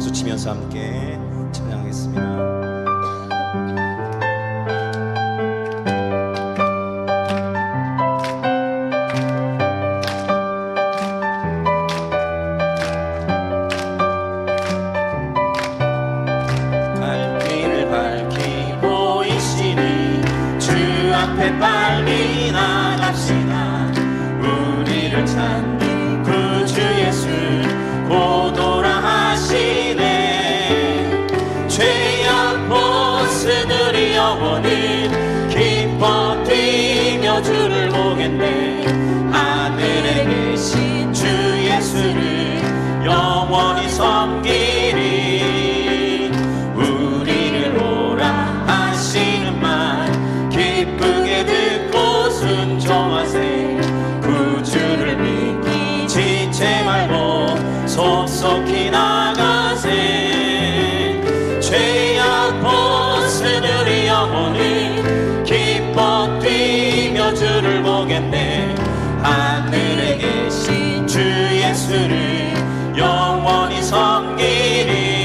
박수 치면서 함께 찬양하겠습니다. 빨리 나갑시다. 우리를 찾는 구주 예수 곧 오라 하시네. 죄악 벗은 우리 영혼은 기뻐 뛰며 주를 보겠네. 하늘에 계신 주 예수를 영원히 섬기리. 우리를 오라 하시는 말 기쁘게 듣고 순종하세. 구주를 믿기 지체 말고 속속히 나가세. 죄악 벗은 우리 영혼은 기뻐 뛰며 주를 보겠네. 하늘에 계신 주 예수를 영원히 섬기리.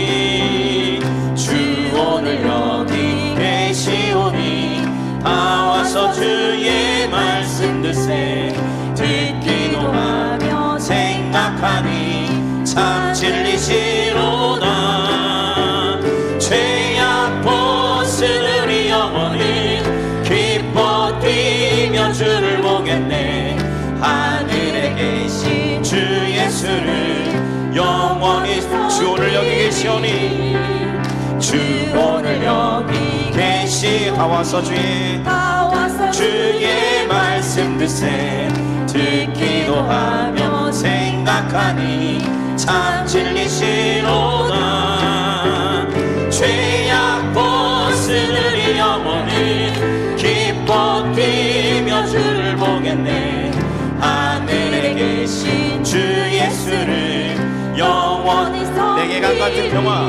주 오늘 여기 계시오니 다 와서 주의 말씀 듣세. 듣기도 하며 생각하니 참 진리시로다. 죄악 벗은 우리 영혼은 기뻐 뛰며 주를 보겠네. 하늘에 계신 주 예수를 영원히. 주 오늘 여기 계시오니 주 오늘 여기 계시. 다 와서 주의 말씀 듣세. 듣기도 하며 생각하니 참 진리시로다. 죄악 벗은 우리 영혼은 기뻐 뛰며 주를 보겠네. 하늘에 계신 주 예수를 영원히 내게 강 같은 평화,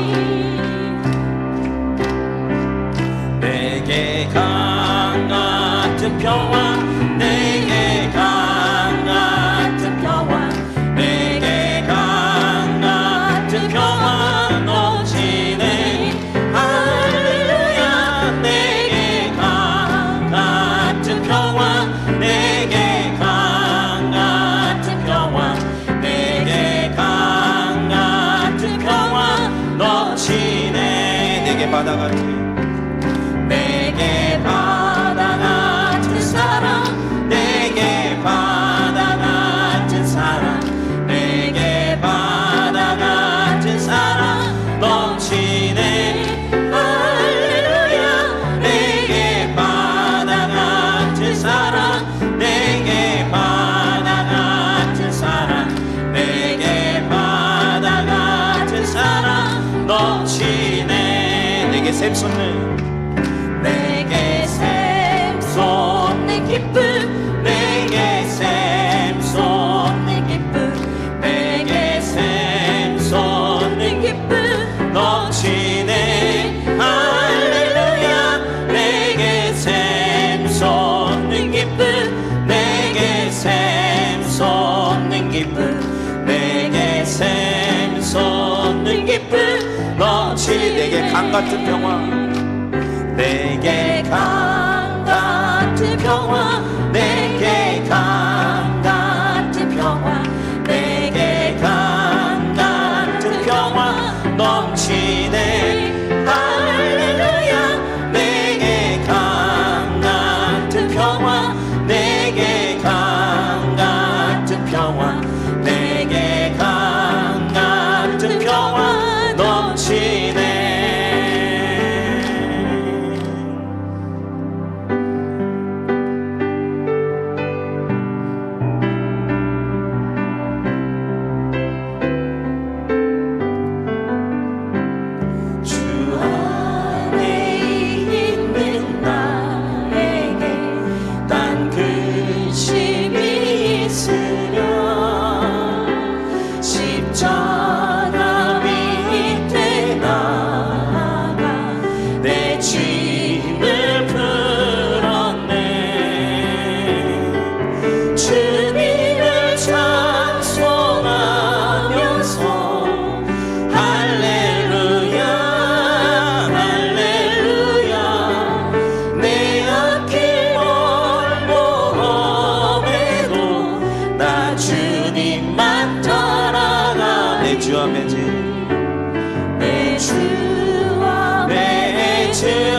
내게 강 같은 평화, 내게 강 같은 평화, 내게 강 같은 평화 넘치네. 할렐루야. 내게 강 같은 평화, 내게 강 같은 평화, 내게 강 같은 평화 넘치네. 내게 바다 같은, 내게 바다 같은 사랑, 내게 바다 같은 사랑, 내게 바다 같은 사랑 넘치네. 할렐루야. 내게 바다 같은 사랑, 내게 바다 같은 사랑, 내게 바다 같은 사랑 넘치네. 내게 샘솟는, 내게 샘솟는 기쁨, 내게 샘솟는 기쁨, 내게 샘솟는 기쁨 넘치네. 할렐루야. 내게 샘솟는 기쁨, 내게 샘솟는 기쁨, 내게 샘솟는 기쁨 넘치네. 내게 강 같은 평화, 내게 강 같은 평화, 내게 강 같은 평화, 내게 강 같은 평화 넘치네. 할렐루야. 내게 강 같은 평화, 내게 강 같은 평화, 내게 강 같은 평화 넘치네. 주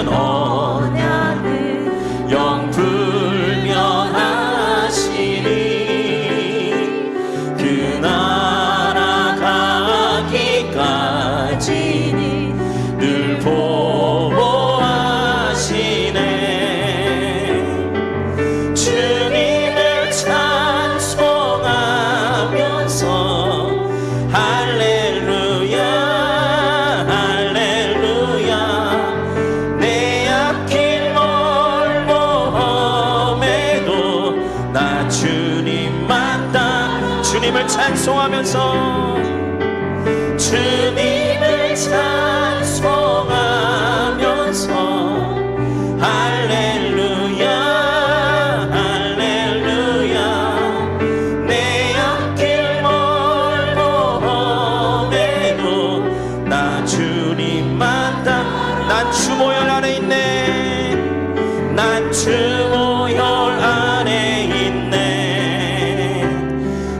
언약은 영불변하시니 그 나라 가기까지 늘 보호하시네. 주님을 찬송하면서 할렐루야 할렐루야. 내 앞길 멀고 험해도 나 주님만 따라 주님을 찬송하면서 주님을 찬송하면서 할렐루야 할렐루야. 내 앞길 멀고 험해도 나 주님만 따라 난 주보혈 안에 있네. 난 주보혈 안에 있네.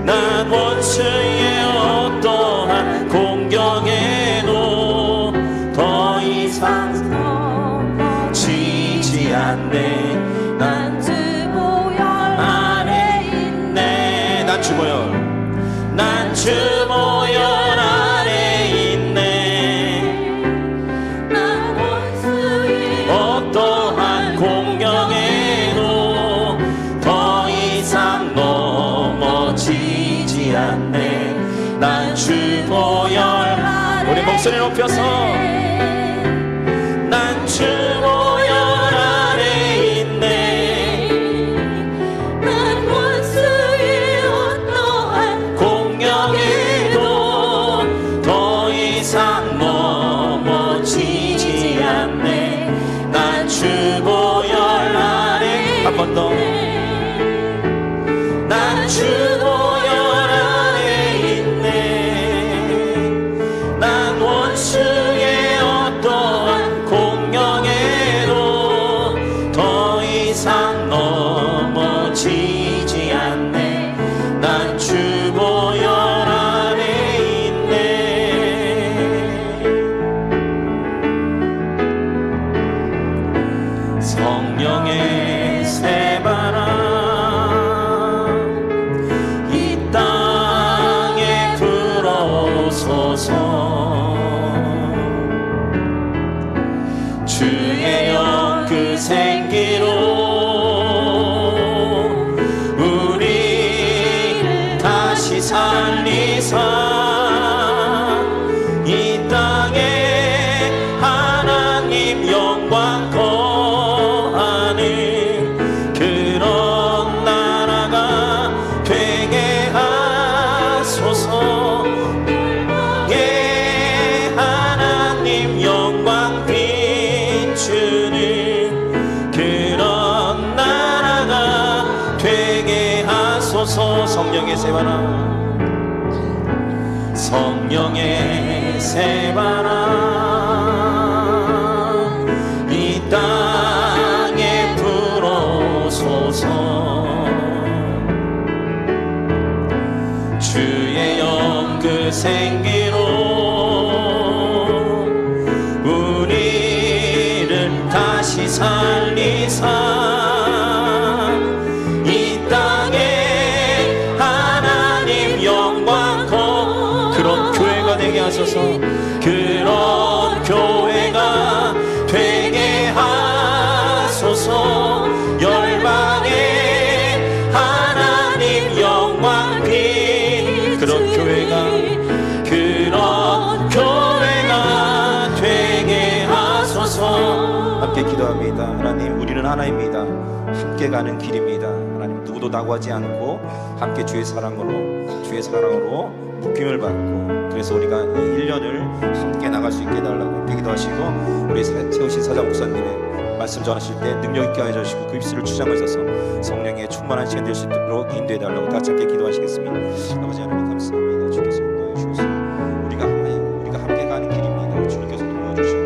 난 원수의 어떠한 공경에도 더 이상 지지 않네. 난 주보혈 안에 있네. 난 주보혈 난 주보혈 안에 있네. 난 원수의 어떠한 공경에도 더 이상 넘어지지 않네. 난 주보혈 우리 목소리 높여서 난 주보혈 안에 있네. 난 원수의 어떠한 공경에도 더 이상 넘어지지 않네. 난 주보혈 안에 한 번 더 난 주보혈 안에 있네. 난 원수의 어떠한 공경에도 더 이상 넘어지지 않네. 난 주보혈 안에 있네. 성령의 새바람 주의 영 그 생기로 우리를 다시 살리사 이 땅에 하나님 영광 거하는 그런 나라가 되게 하소서. 하나님 영광 비추는 그런 나라가 되게 하소서. 성령의 새바람 성령의 새바람 이 땅에 불어소서. 주의 영 그 생기로 우리를 다시 살리사 이 땅에 하나님 영광 그런 교회가 되게 하소서. 그런 교회가 되게 하소서. 열방에 하나님 영광 그런 교회가 되게 하소서. 함께 기도합니다. 하나님, 우리는 하나입니다. 함께 가는 길입니다. 하나님, 누구도 낙오하지 않고 함께 주의 사랑으로 묶임을 받고, 그래서 우리가 이 1년을 함께 나갈 수 있게 해달라고 함께 기도하시고, 우리 세우신 사장 목사님의 말씀 전하실 때 능력 있게 하여 주시고 그 입술을 주장하셔서 성령의 충만한 시간 될 수 있도록 인도해 달라고 다 함께 기도하시겠습니다. 아버지 하나님 감사합니다. 주께서 인도해 주셔서 우리가 하나이고 우리가 함께 가는 길입니다. 주님께서 도와주시고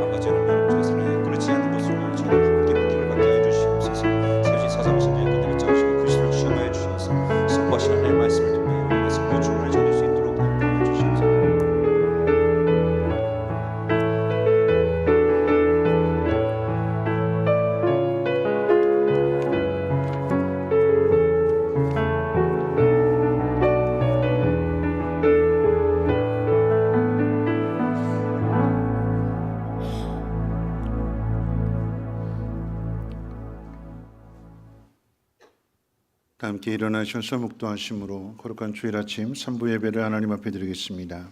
아버지 하나님 여러분의 사랑에 그렇지 않는 것으로 저희가 함께 묶임을 받게 해주시옵소서. 세우신 사장 목사님의 끝내를 짜주시고 그 입술을 주장하여 주셔서 선포하신 하나님의 말씀을 통해 우리가 성령 충만을 전할 수 있도록 도와주시옵소서. 다 함께 일어나셔서 묵도하심으로 거룩한 주일 아침 3부 예배를 하나님 앞에 드리겠습니다.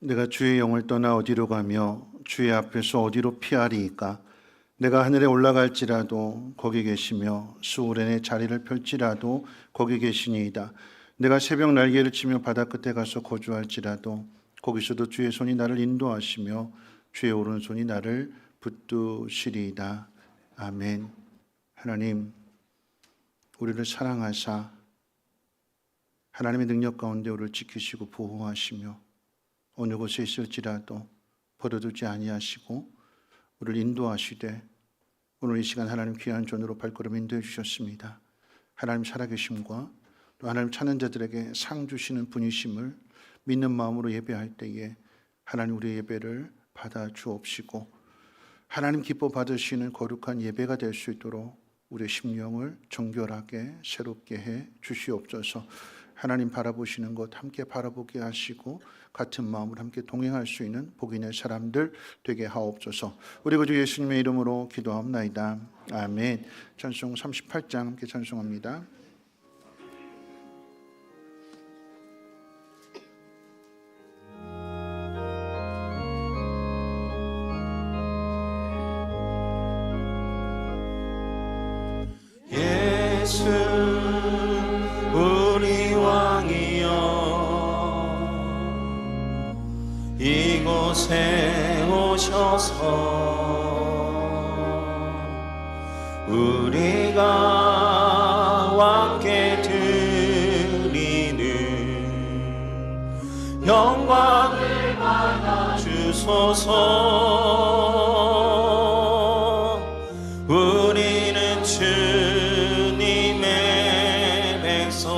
내가 주의 영을 떠나 어디로 가며 주의 앞에서 어디로 피하리이까? 내가 하늘에 올라갈지라도 거기 계시며 수오른에 내 자리를 펼지라도 거기 계시니이다. 내가 새벽 날개를 치며 바다 끝에 가서 거주할지라도 거기서도 주의 손이 나를 인도하시며 주의 오른손이 나를 붙드시리이다. 아멘. 하나님, 우리를 사랑하사 하나님의 능력 가운데 우리를 지키시고 보호하시며 어느 곳에 있을지라도 버려두지 아니하시고 우리를 인도하시되 오늘 이 시간 하나님 귀한 존으로 발걸음 인도해 주셨습니다. 하나님 살아계심과 또 하나님 찾는 자들에게 상 주시는 분이심을 믿는 마음으로 예배할 때에 하나님 우리의 예배를 받아 주옵시고 하나님 기뻐 받으시는 거룩한 예배가 될 수 있도록 우리의 심령을 정결하게 새롭게 해 주시옵소서. 하나님 바라보시는 것 함께 바라보게 하시고 같은 마음으로 함께 동행할 수 있는 복 있는 사람들 되게 하옵소서. 우리 구주 예수님의 이름으로 기도하옵나이다. 아멘. 찬송 38장 함께 찬송합니다. 예수 우리 왕이여 이곳에 오셔서 우리가 왕께 드리는 영광을 받아 주소서. 우리는 주님의 백성,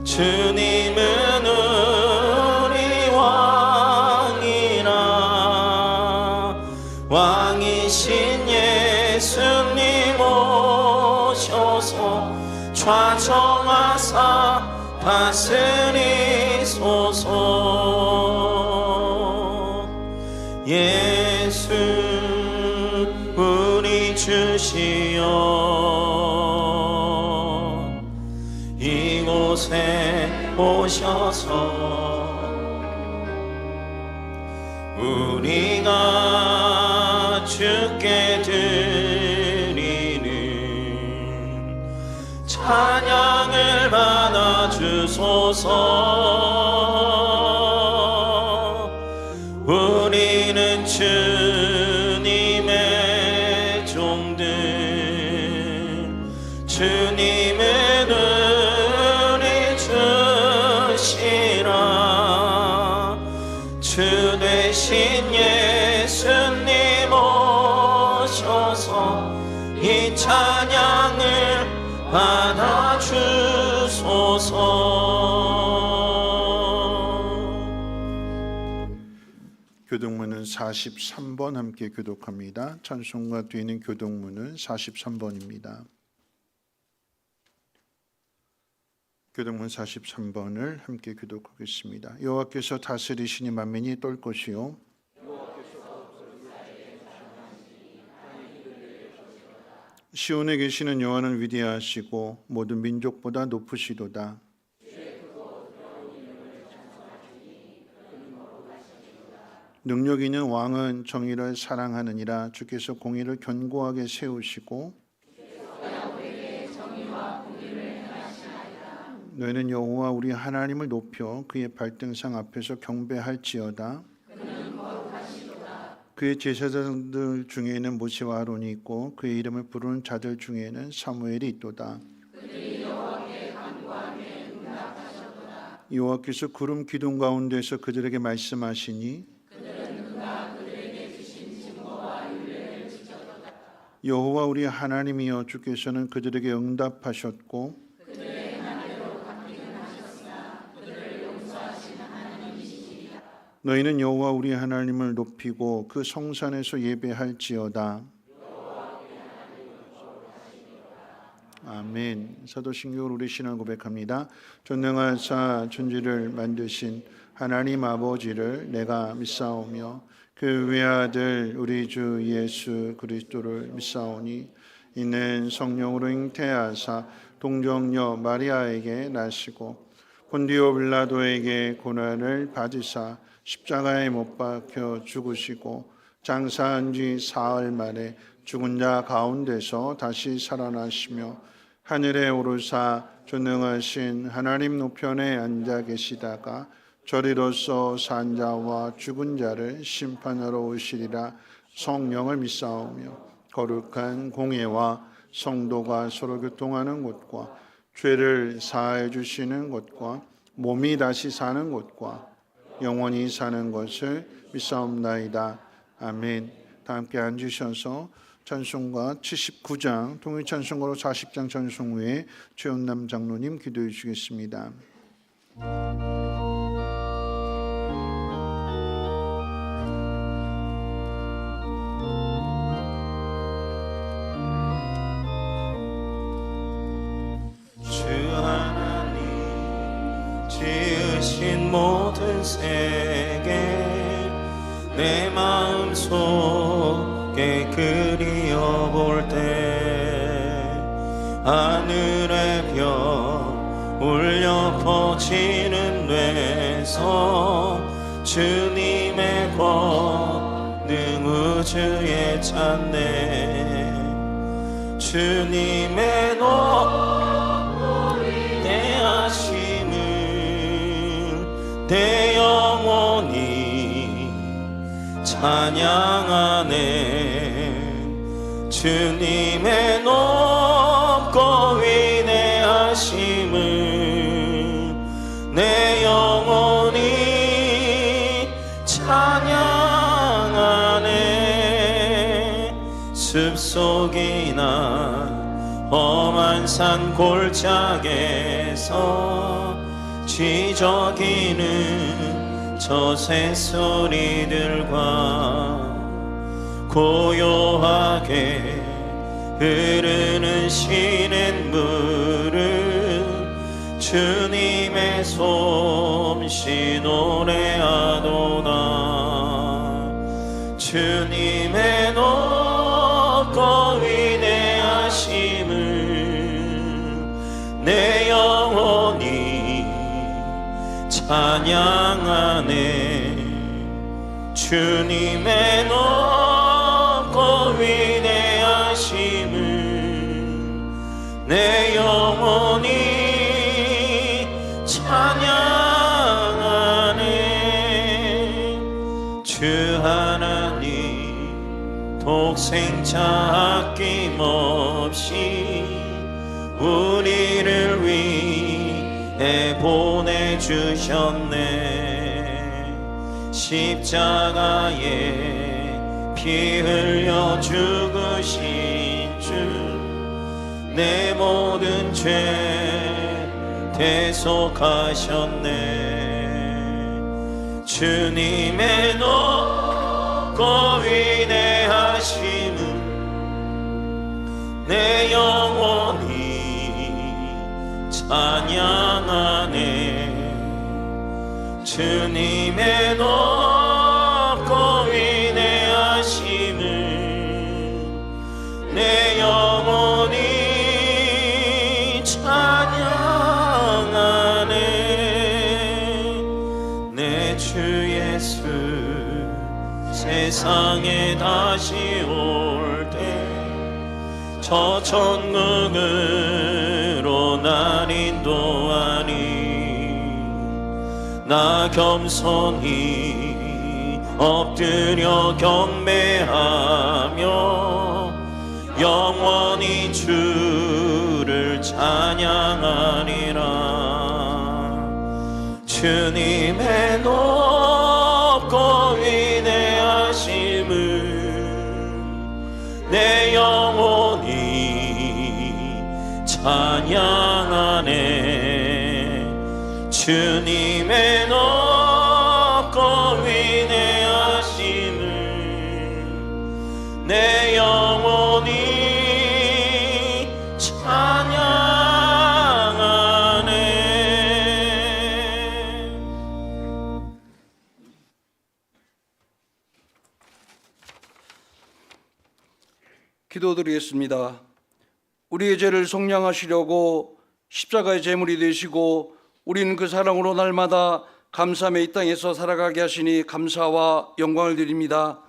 주님은 우리 왕이라. 왕이신 예수님 오셔서 좌정하사 다스리소서. 예수 우리 주시여 이곳에 오셔서 우리가 주께 드리는 찬양을 받아 주소서. 우리는 주님의 종들, 주님은 우리 주시라. 주 되신 예수님 오셔서 이 찬양을 받아 주소서. 교독문은 43번 함께 교독합니다. 찬송가 뒤에 있는 교독문은 43번입니다. 교독문 43번을 함께 교독하겠습니다. 여호와께서 다스리시니 만민이 떨 것이요 시온에 계시는 여호와는 위대하시고 모든 민족보다 높으시도다. 능력 있는 왕은 정의를 사랑하느니라. 주께서 공의를 견고하게 세우시고 너희는 여호와 우리 하나님을 높여 그의 발등상 앞에서 경배할지어다. 그의 제사장들 중에는 모세와 아론이 있고 그의 이름을 부르는 자들 중에는 사무엘이 있도다. 여호와께서 구름 기둥 가운데서 그들에게 말씀하시니 여호와 우리 하나님이여 주께서는 그들에게 응답하셨고 너희는 여호와 우리 하나님을 높이고 그 성산에서 예배할지어다. 아멘. 사도신경으로 우리 신앙 고백합니다. 전능하사 천지를 만드신 하나님 아버지를 내가 믿사오며 그 외아들 우리 주 예수 그리스도를 믿사오니 이는 성령으로 잉태하사 동정녀 마리아에게 나시고 본디오 빌라도에게 고난을 받으사 십자가에 못 박혀 죽으시고 장사한 지 사흘 만에 죽은 자 가운데서 다시 살아나시며 하늘에 오르사 전능하신 하나님 우편에 앉아 계시다가 저리로서 산 자와 죽은 자를 심판하러 오시리라. 성령을 믿사오며 거룩한 공예와 성도가 서로 교통하는 곳과 죄를 사하여 주시는 곳과 몸이 다시 사는 곳과 영원히 사는 것을 믿사옵나이다. 아멘. 다 함께 앉으셔서 찬송가 79장 통일 찬송가로 40장 찬송 후에 최은남 장로님 기도해 주시겠습니다. 주 하나님 지으신 모든 세계 내 마음속에 그리워볼 때 하늘의 별 울려 퍼지는 데서 주님의 권능 우주에 찬네 주님의 대하심을 내 영혼이 찬양하네 주님의 높고 위대하심을 내 영혼이 찬양하네 숲속이나 험한 산 골짜기에서 지저귀는 저 새소리들과 고요하게 흐르는 시냇물을 주님의 솜씨 노래하도다 주님의 높고 위대하심을 내 영혼이 찬양하네 주님의 높고 위대하심을 내 영혼이 찬양하네 주 하나님 독생자 아낌없이 우리를 위해 보내주셨네 십자가에 피 흘려 죽으신 주 내 모든 죄 대속하셨네 주님의 높고 위대하심은 내 영혼이 찬양하네 주님의 높고 위대하심을 내 영혼이 찬양하네 내 주 예수 세상에 다시 올 때 저 천국으로 날 인도하니 나 겸손히 엎드려 경배하며 영원히 주를 찬양하리라 주님의 높고 위대하심을 내 영혼 찬양하네. 주님의 높고 위대하심을 내 영혼이 기도드리겠습니다. 우리의 죄를 속량하시려고 십자가의 제물이 되시고 우리는 그 사랑으로 날마다 감사함에 이 땅에서 살아가게 하시니 감사와 영광을 드립니다.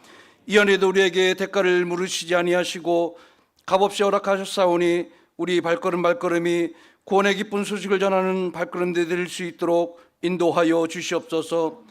이 안에도 우리에게 대가를 물으시지 아니하시고 값없이 허락하셨사오니 우리 발걸음이 구원의 기쁜 소식을 전하는 발걸음들 될 수 있도록 인도하여 주시옵소서.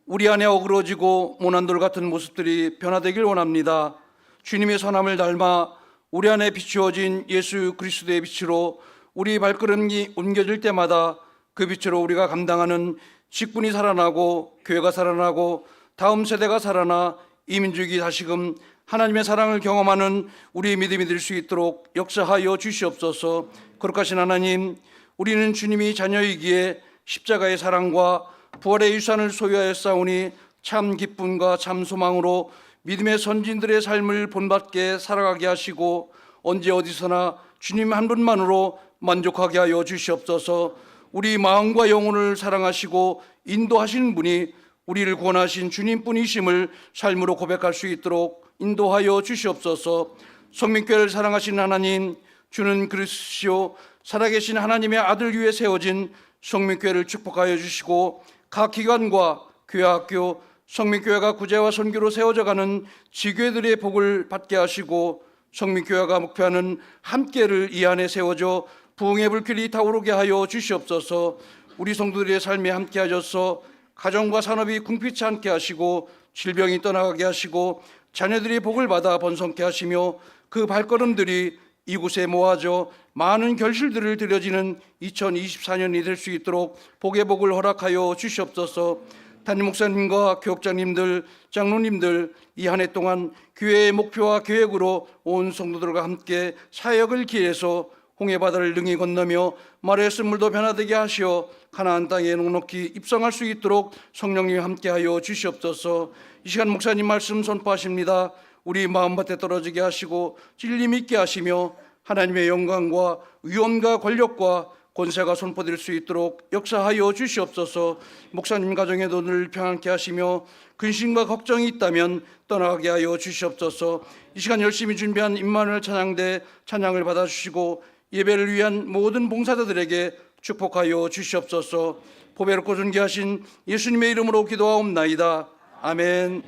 우리 안에 어그러지고 모난 돌 같은 모습들이 변화되길 원합니다. 주님의 선함을 닮아 우리 안에 비추어진 예수 그리스도의 빛으로 우리 발걸음이 옮겨질 때마다 그 빛으로 우리가 감당하는 직분이 살아나고 교회가 살아나고 다음 세대가 살아나 이 민족이 다시금 하나님의 사랑을 경험하는 우리의 믿음이 될 수 있도록 역사하여 주시옵소서. 거룩하신 하나님, 우리는 주님이 자녀이기에 십자가의 사랑과 부활의 유산을 소유하였사오니 참 기쁨과 참 소망으로 믿음의 선진들의 삶을 본받게 살아가게 하시고 언제 어디서나 주님 한 분만으로 만족하게 하여 주시옵소서. 우리 마음과 영혼을 사랑하시고 인도하시는 분이 우리를 구원하신 주님뿐이심을 삶으로 고백할 수 있도록 인도하여 주시옵소서. 성민교회를 사랑하신 하나님, 주는 그리스도시요 살아계신 하나님의 아들 위에 세워진 성민교회를 축복하여 주시고 각 기관과 교회학교, 성민교회가 구제와 선교로 세워져가는 지교회들의 복을 받게 하시고 성민교회가 목표하는 함께를 이 안에 세워져 부흥의 불길이 타오르게 하여 주시옵소서. 우리 성도들의 삶에 함께 하셔서 가정과 산업이 궁핍치 않게 하시고 질병이 떠나가게 하시고 자녀들이 복을 받아 번성케 하시며 그 발걸음들이 이곳에 모아져 많은 결실들을 드려지는 2024년이 될 수 있도록 복의 복을 허락하여 주시옵소서. 담임 목사님과 교역장님들, 장로님들 이 한 해 동안 교회의 목표와 계획으로 온 성도들과 함께 사역을 기해서 홍해바다를 능히 건너며 말의 쓴물도 변화되게 하시어 가나안 땅에 넉넉히 입성할 수 있도록 성령님 함께하여 주시옵소서. 이 시간 목사님 말씀 선포하십니다. 우리 마음밭에 떨어지게 하시고 진리 믿게 하시며 하나님의 영광과 위엄과 권력과 권세가 선포될 수 있도록 역사하여 주시옵소서. 목사님 가정에도 늘 평안케 하시며 근심과 걱정이 있다면 떠나가게 하여 주시옵소서. 이 시간 열심히 준비한 임마누엘 찬양대 찬양을 받아주시고 예배를 위한 모든 봉사자들에게 축복하여 주시옵소서. 보배롭고 존귀하신 예수님의 이름으로 기도하옵나이다. 아멘.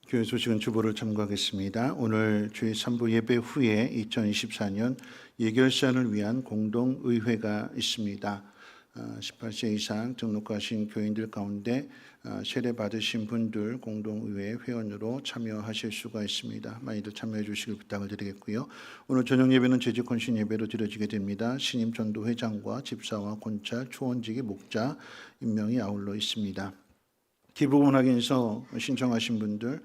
교회 소식은 주보를 참고하겠습니다. 오늘 주일 3부 예배 후에 2024년 예결산을 위한 공동의회가 있습니다. 18세 이상 등록하신 교인들 가운데 세례 받으신 분들 공동의회 회원으로 참여하실 수가 있습니다. 많이들 참여해 주시길 부탁을 드리겠고요. 오늘 저녁 예배는 재직헌신 예배로 드려지게 됩니다. 신임 전도회장과 집사와 권찰, 초원직의 목자 임명이 아울러 있습니다. 기부금 확인서 신청하신 분들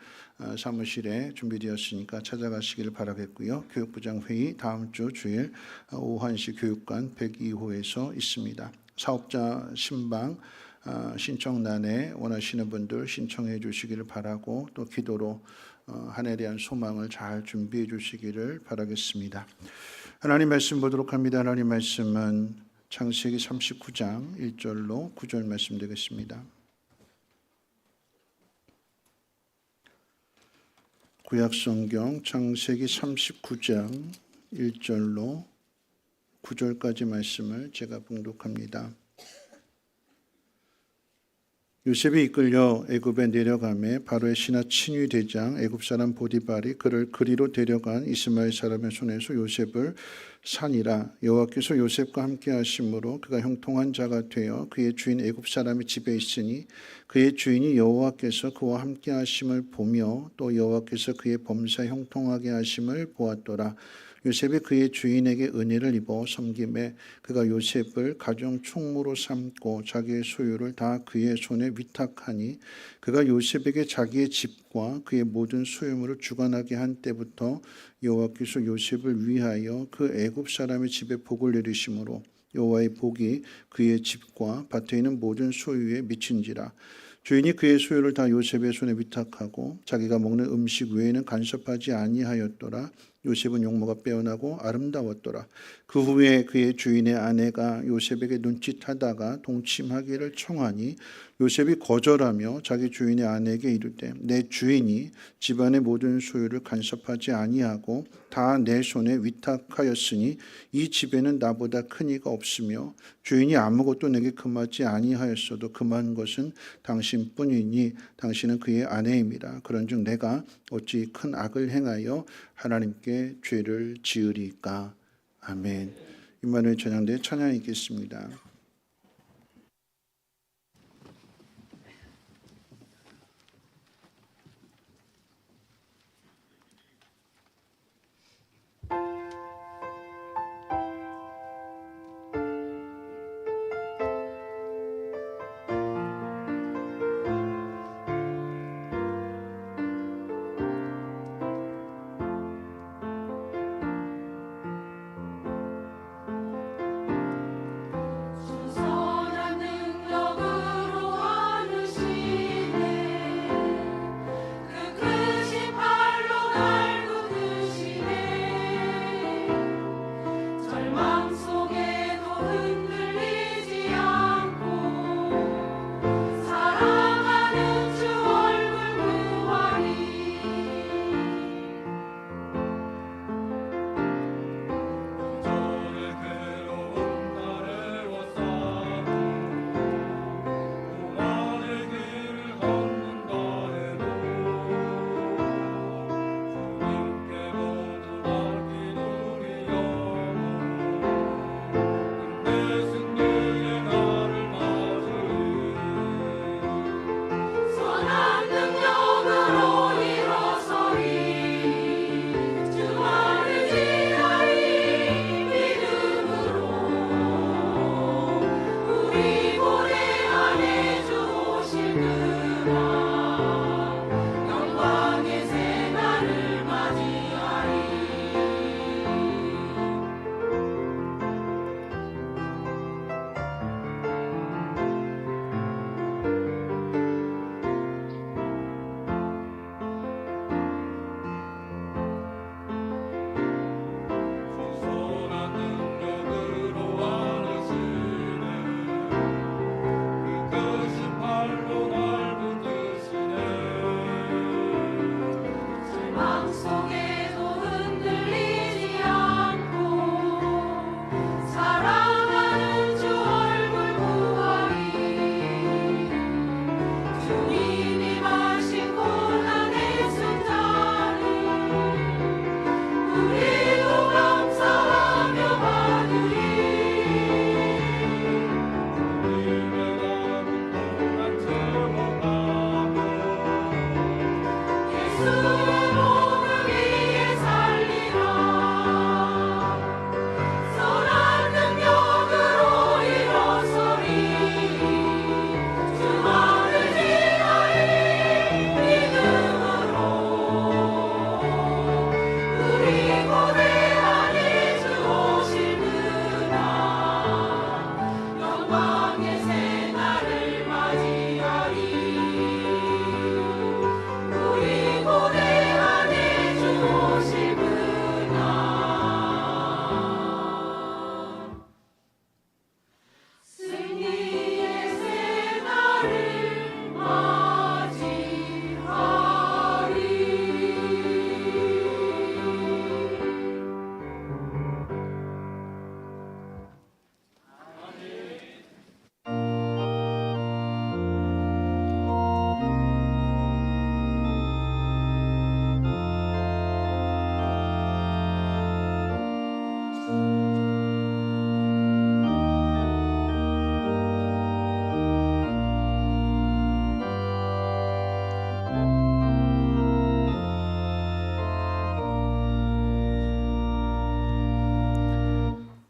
사무실에 준비되었으니까 찾아가시기를 바라겠고요. 교육부장 회의 다음 주 주일 오후 1시 교육관 102호에서 있습니다. 사업자 신방 신청란에 원하시는 분들 신청해 주시기를 바라고 또 기도로 한 해에 대한 소망을 잘 준비해 주시기를 바라겠습니다. 하나님 말씀 보도록 합니다. 하나님 말씀은 창세기 39장 1절로 9절 말씀 되겠습니다. 구약성경 창세기 39장 1절로 9절까지 말씀을 제가 봉독합니다. 요셉이 이끌려 애굽에 내려가매 바로의 신하 친위 대장 애굽 사람 보디발이 그를 그리로 데려간 이스마엘 사람의 손에서 요셉을 산이라. 여호와께서 요셉과 함께 하심으로 그가 형통한 자가 되어 그의 주인 애굽 사람의 집에 있으니 그의 주인이 여호와께서 그와 함께 하심을 보며 또 여호와께서 그의 범사 형통하게 하심을 보았더라. 요셉이 그의 주인에게 은혜를 입어 섬김에 그가 요셉을 가정 총무로 삼고 자기의 소유를 다 그의 손에 위탁하니 그가 요셉에게 자기의 집과 그의 모든 소유물을 주관하게 한 때부터 여호와께서 요셉을 위하여 그 애굽 사람의 집에 복을 내리심으로 여호와의 복이 그의 집과 밭에 있는 모든 소유에 미친지라. 주인이 그의 소유를 다 요셉의 손에 위탁하고 자기가 먹는 음식 외에는 간섭하지 아니하였더라. 요셉은 용모가 빼어나고 아름다웠더라. 그 후에 그의 주인의 아내가 요셉에게 눈짓하다가 동침하기를 청하니 요셉이 거절하며 자기 주인의 아내에게 이르되 내 주인이 집안의 모든 소유를 간섭하지 아니하고 다 내 손에 위탁하였으니 이 집에는 나보다 큰 이가 없으며 주인이 아무것도 내게 금하지 아니하였어도 금한 것은 당신뿐이니 당신은 그의 아내입니다. 그런즉 내가 어찌 큰 악을 행하여 하나님께 죄를 지으리까. 아멘. 임마누엘 전향대 찬양 읽겠습니다.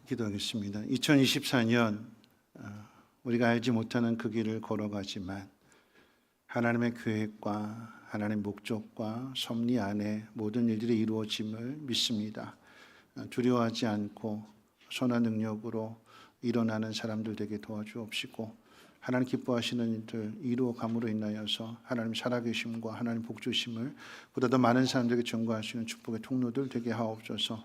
기도하겠습니다. 2024년 우리가 알지 못하는 그 길을 걸어가지만 하나님의 계획과 하나님의 목적과 섭리 안에 모든 일들이 이루어짐을 믿습니다. 두려워하지 않고 선한 능력으로 일어나는 사람들 되게 도와주옵시고 하나님 기뻐하시는 일들 이루어감으로 인하여서 하나님 살아계심과 하나님 복주심을 보다 더 많은 사람들에게 전가할 수 있는 축복의 통로들 되게 하옵소서.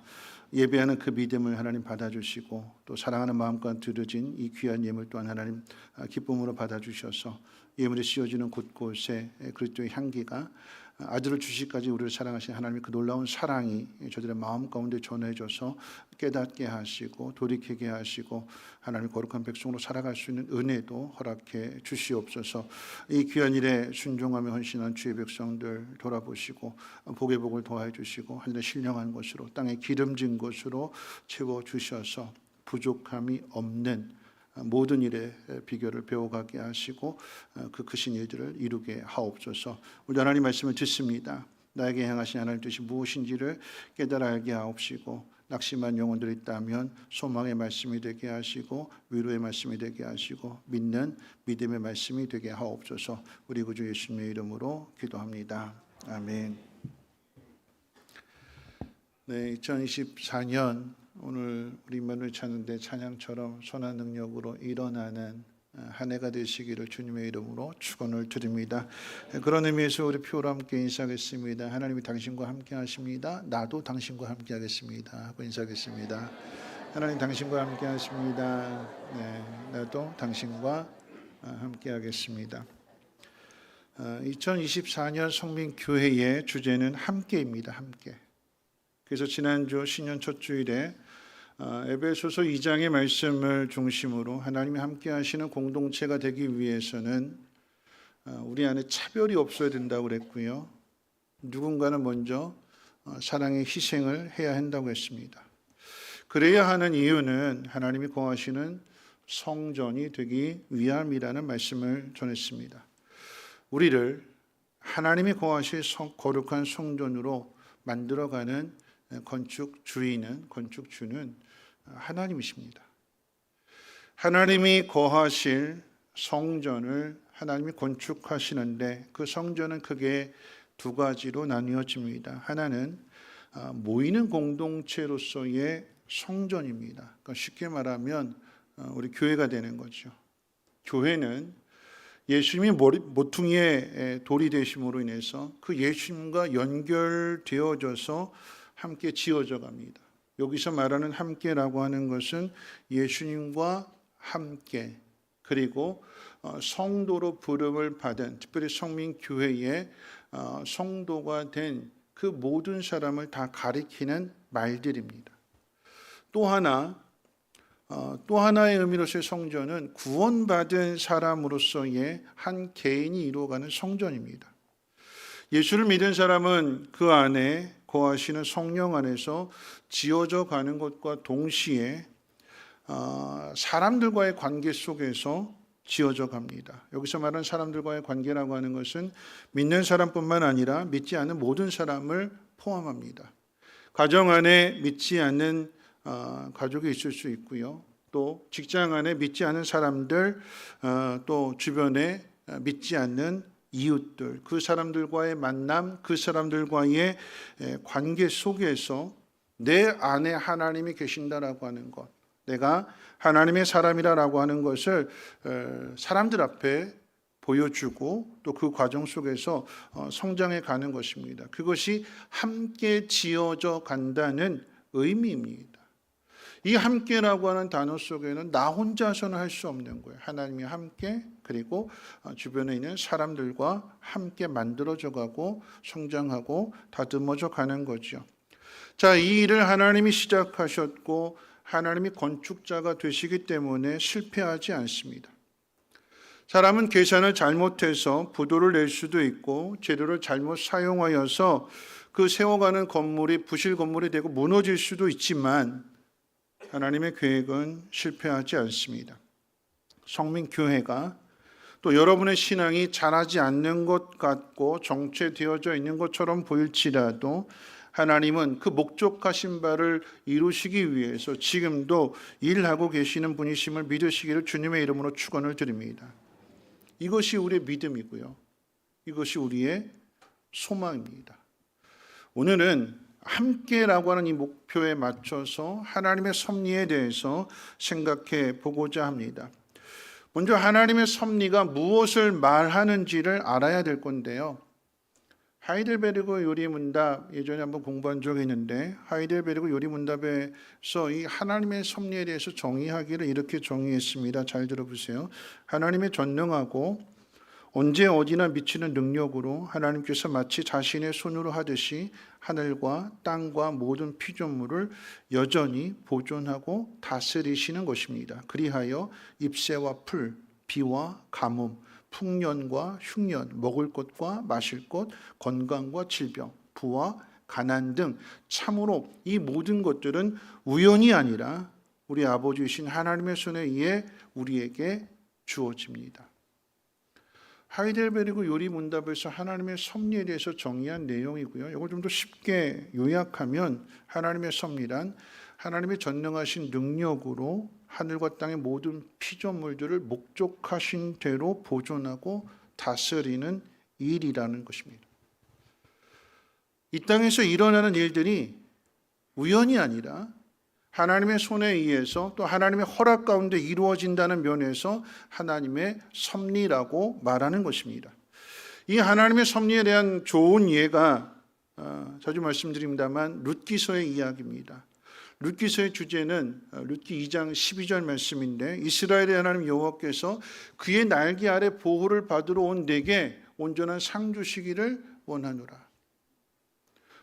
예배하는 그 믿음을 하나님 받아주시고 또 사랑하는 마음과 드려진 이 귀한 예물 또한 하나님 기쁨으로 받아주셔서 예물이 씌워지는 곳곳에 그리스도의 향기가 아들을 주시기까지 우리를 사랑하신 하나님의 그 놀라운 사랑이 저들의 마음 가운데 전해져서 깨닫게 하시고 돌이키게 하시고 하나님 거룩한 백성으로 살아갈 수 있는 은혜도 허락해 주시옵소서. 이 귀한 일에 순종하며 헌신한 주의 백성들 돌아보시고 복의 복을 더해 주시고 하늘에 신령한 것으로 땅에 기름진 것으로 채워주셔서 부족함이 없는 모든 일의 비결을 배워가게 하시고 그 크신 일들을 이루게 하옵소서. 우리 하나님 말씀을 듣습니다. 나에게 행하신 하나님 뜻이 무엇인지를 깨달아 알게 하옵시고 낙심한 영혼들이 있다면 소망의 말씀이 되게 하시고 위로의 말씀이 되게 하시고 믿는 믿음의 말씀이 되게 하옵소서. 우리 구주 예수님의 이름으로 기도합니다. 아멘. 네, 2024년 오늘 우리 임마누엘 찾는데 찬양처럼 선한 능력으로 일어나는 한 해가 되시기를 주님의 이름으로 축원을 드립니다. 그런 의미에서 우리 표로 함께 인사하겠습니다. 하나님이 당신과 함께 하십니다. 나도 당신과 함께 하겠습니다 하고 인사하겠습니다. 하나님 당신과 함께 하십니다. 네, 나도 당신과 함께 하겠습니다. 2024년 성민교회의 주제는 함께입니다. 함께. 그래서 지난주 신년 첫 주일에 에베소서 2장의 말씀을 중심으로 하나님이 함께 하시는 공동체가 되기 위해서는 우리 안에 차별이 없어야 된다고 그랬고요. 누군가는 먼저 사랑의 희생을 해야 한다고 했습니다. 그래야 하는 이유는 하나님이 거하시는 성전이 되기 위함이라는 말씀을 전했습니다. 우리를 하나님이 거하실 거룩한 성전으로 만들어가는 건축주는 하나님이십니다. 하나님이 거하실 성전을 하나님이 건축하시는데 그 성전은 크게 두 가지로 나뉘어집니다. 하나는 모이는 공동체로서의 성전입니다. 그러니까 쉽게 말하면 우리 교회가 되는 거죠. 교회는 예수님이 모퉁이의 돌이 되심으로 인해서 그 예수님과 연결되어져서 함께 지어져 갑니다. 여기서 말하는 함께라고 하는 것은 예수님과 함께 그리고 성도로 부름을 받은 특별히 성민교회의 성도가 된 그 모든 사람을 다 가리키는 말들입니다. 또 하나의 의미로서의 성전은 구원받은 사람으로서의 한 개인이 이루어가는 성전입니다. 예수를 믿은 사람은 그 안에 거하시는 성령 안에서 지어져 가는 것과 동시에 사람들과의 관계 속에서 지어져 갑니다. 여기서 말하는 사람들과의 관계라고 하는 것은 믿는 사람뿐만 아니라 믿지 않는 모든 사람을 포함합니다. 가정 안에 믿지 않는 가족이 있을 수 있고요. 또 직장 안에 믿지 않는 사람들, 또 주변에 믿지 않는 이웃들, 그 사람들과의 만남, 그 사람들과의 관계 속에서 내 안에 하나님이 계신다라고 하는 것, 내가 하나님의 사람이라고 하는 것을 사람들 앞에 보여주고 또 그 과정 속에서 성장해 가는 것입니다. 그것이 함께 지어져 간다는 의미입니다. 이 함께라고 하는 단어 속에는 나 혼자서는 할 수 없는 거예요. 하나님이 함께 그리고 주변에 있는 사람들과 함께 만들어져 가고 성장하고 다듬어져 가는 거죠. 자, 이 일을 하나님이 시작하셨고 하나님이 건축자가 되시기 때문에 실패하지 않습니다. 사람은 계산을 잘못해서 부도를 낼 수도 있고 재료를 잘못 사용하여서 그 세워가는 건물이 부실 건물이 되고 무너질 수도 있지만 하나님의 계획은 실패하지 않습니다. 성민교회가 또 여러분의 신앙이 자라지 않는 것 같고 정체되어져 있는 것처럼 보일지라도 하나님은 그 목적하신 바를 이루시기 위해서 지금도 일하고 계시는 분이심을 믿으시기를 주님의 이름으로 축원을 드립니다. 이것이 우리의 믿음이고요. 이것이 우리의 소망입니다. 오늘은 함께라고 하는 이 목표에 맞춰서 하나님의 섭리에 대해서 생각해 보고자 합니다. 먼저 하나님의 섭리가 무엇을 말하는지를 알아야 될 건데요. 하이델베르그 요리문답 예전에 한번 공부한 적이 있는데 하이델베르그 요리문답에서 이 하나님의 섭리에 대해서 정의하기를 이렇게 정의했습니다. 잘 들어보세요. 하나님의 전능하고 언제 어디나 미치는 능력으로 하나님께서 마치 자신의 손으로 하듯이 하늘과 땅과 모든 피조물을 여전히 보존하고 다스리시는 것입니다. 그리하여 잎새와 풀, 비와 가뭄, 풍년과 흉년, 먹을 것과 마실 것, 건강과 질병, 부와 가난 등 참으로 이 모든 것들은 우연이 아니라 우리 아버지이신 하나님의 손에 의해 우리에게 주어집니다. 하이델베르그 요리문답에서 하나님의 섭리에 대해서 정의한 내용이고요. 이걸 좀 더 쉽게 요약하면 하나님의 섭리란 하나님의 전능하신 능력으로 하늘과 땅의 모든 피조물들을 목적하신 대로 보존하고 다스리는 일이라는 것입니다. 이 땅에서 일어나는 일들이 우연이 아니라 하나님의 손에 의해서 또 하나님의 허락 가운데 이루어진다는 면에서 하나님의 섭리라고 말하는 것입니다. 이 하나님의 섭리에 대한 좋은 예가 자주 말씀드립니다만 룻기서의 이야기입니다. 룻기서의 주제는 룻기 2장 12절 말씀인데 이스라엘의 하나님 여호와께서 그의 날개 아래 보호를 받으러 온 내게 온전한 상 주시기를 원하노라.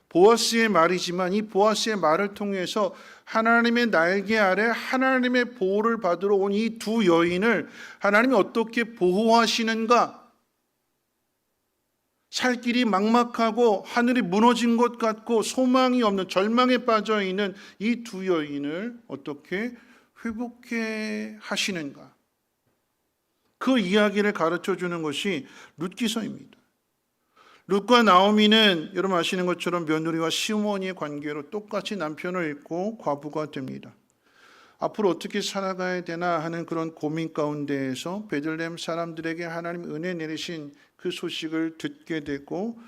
보아스의 말이지만 이 보아스의 말을 통해서 하나님의 날개 아래 하나님의 보호를 받으러 온 이 두 여인을 하나님이 어떻게 보호하시는가? 살 길이 막막하고 하늘이 무너진 것 같고 소망이 없는 절망에 빠져 있는 이 두 여인을 어떻게 회복해 하시는가? 그 이야기를 가르쳐 주는 것이 룻기서입니다. 룻과 나오미는 여러분 아시는 것처럼 며느리와 시어머니의 관계로 똑같이 남편을 잃고 과부가 됩니다. 앞으로 어떻게 살아가야 되나 하는 그런 고민 가운데에서 베들레헴 사람들에게 하나님 은혜 내리신 그 소식을 듣게 되고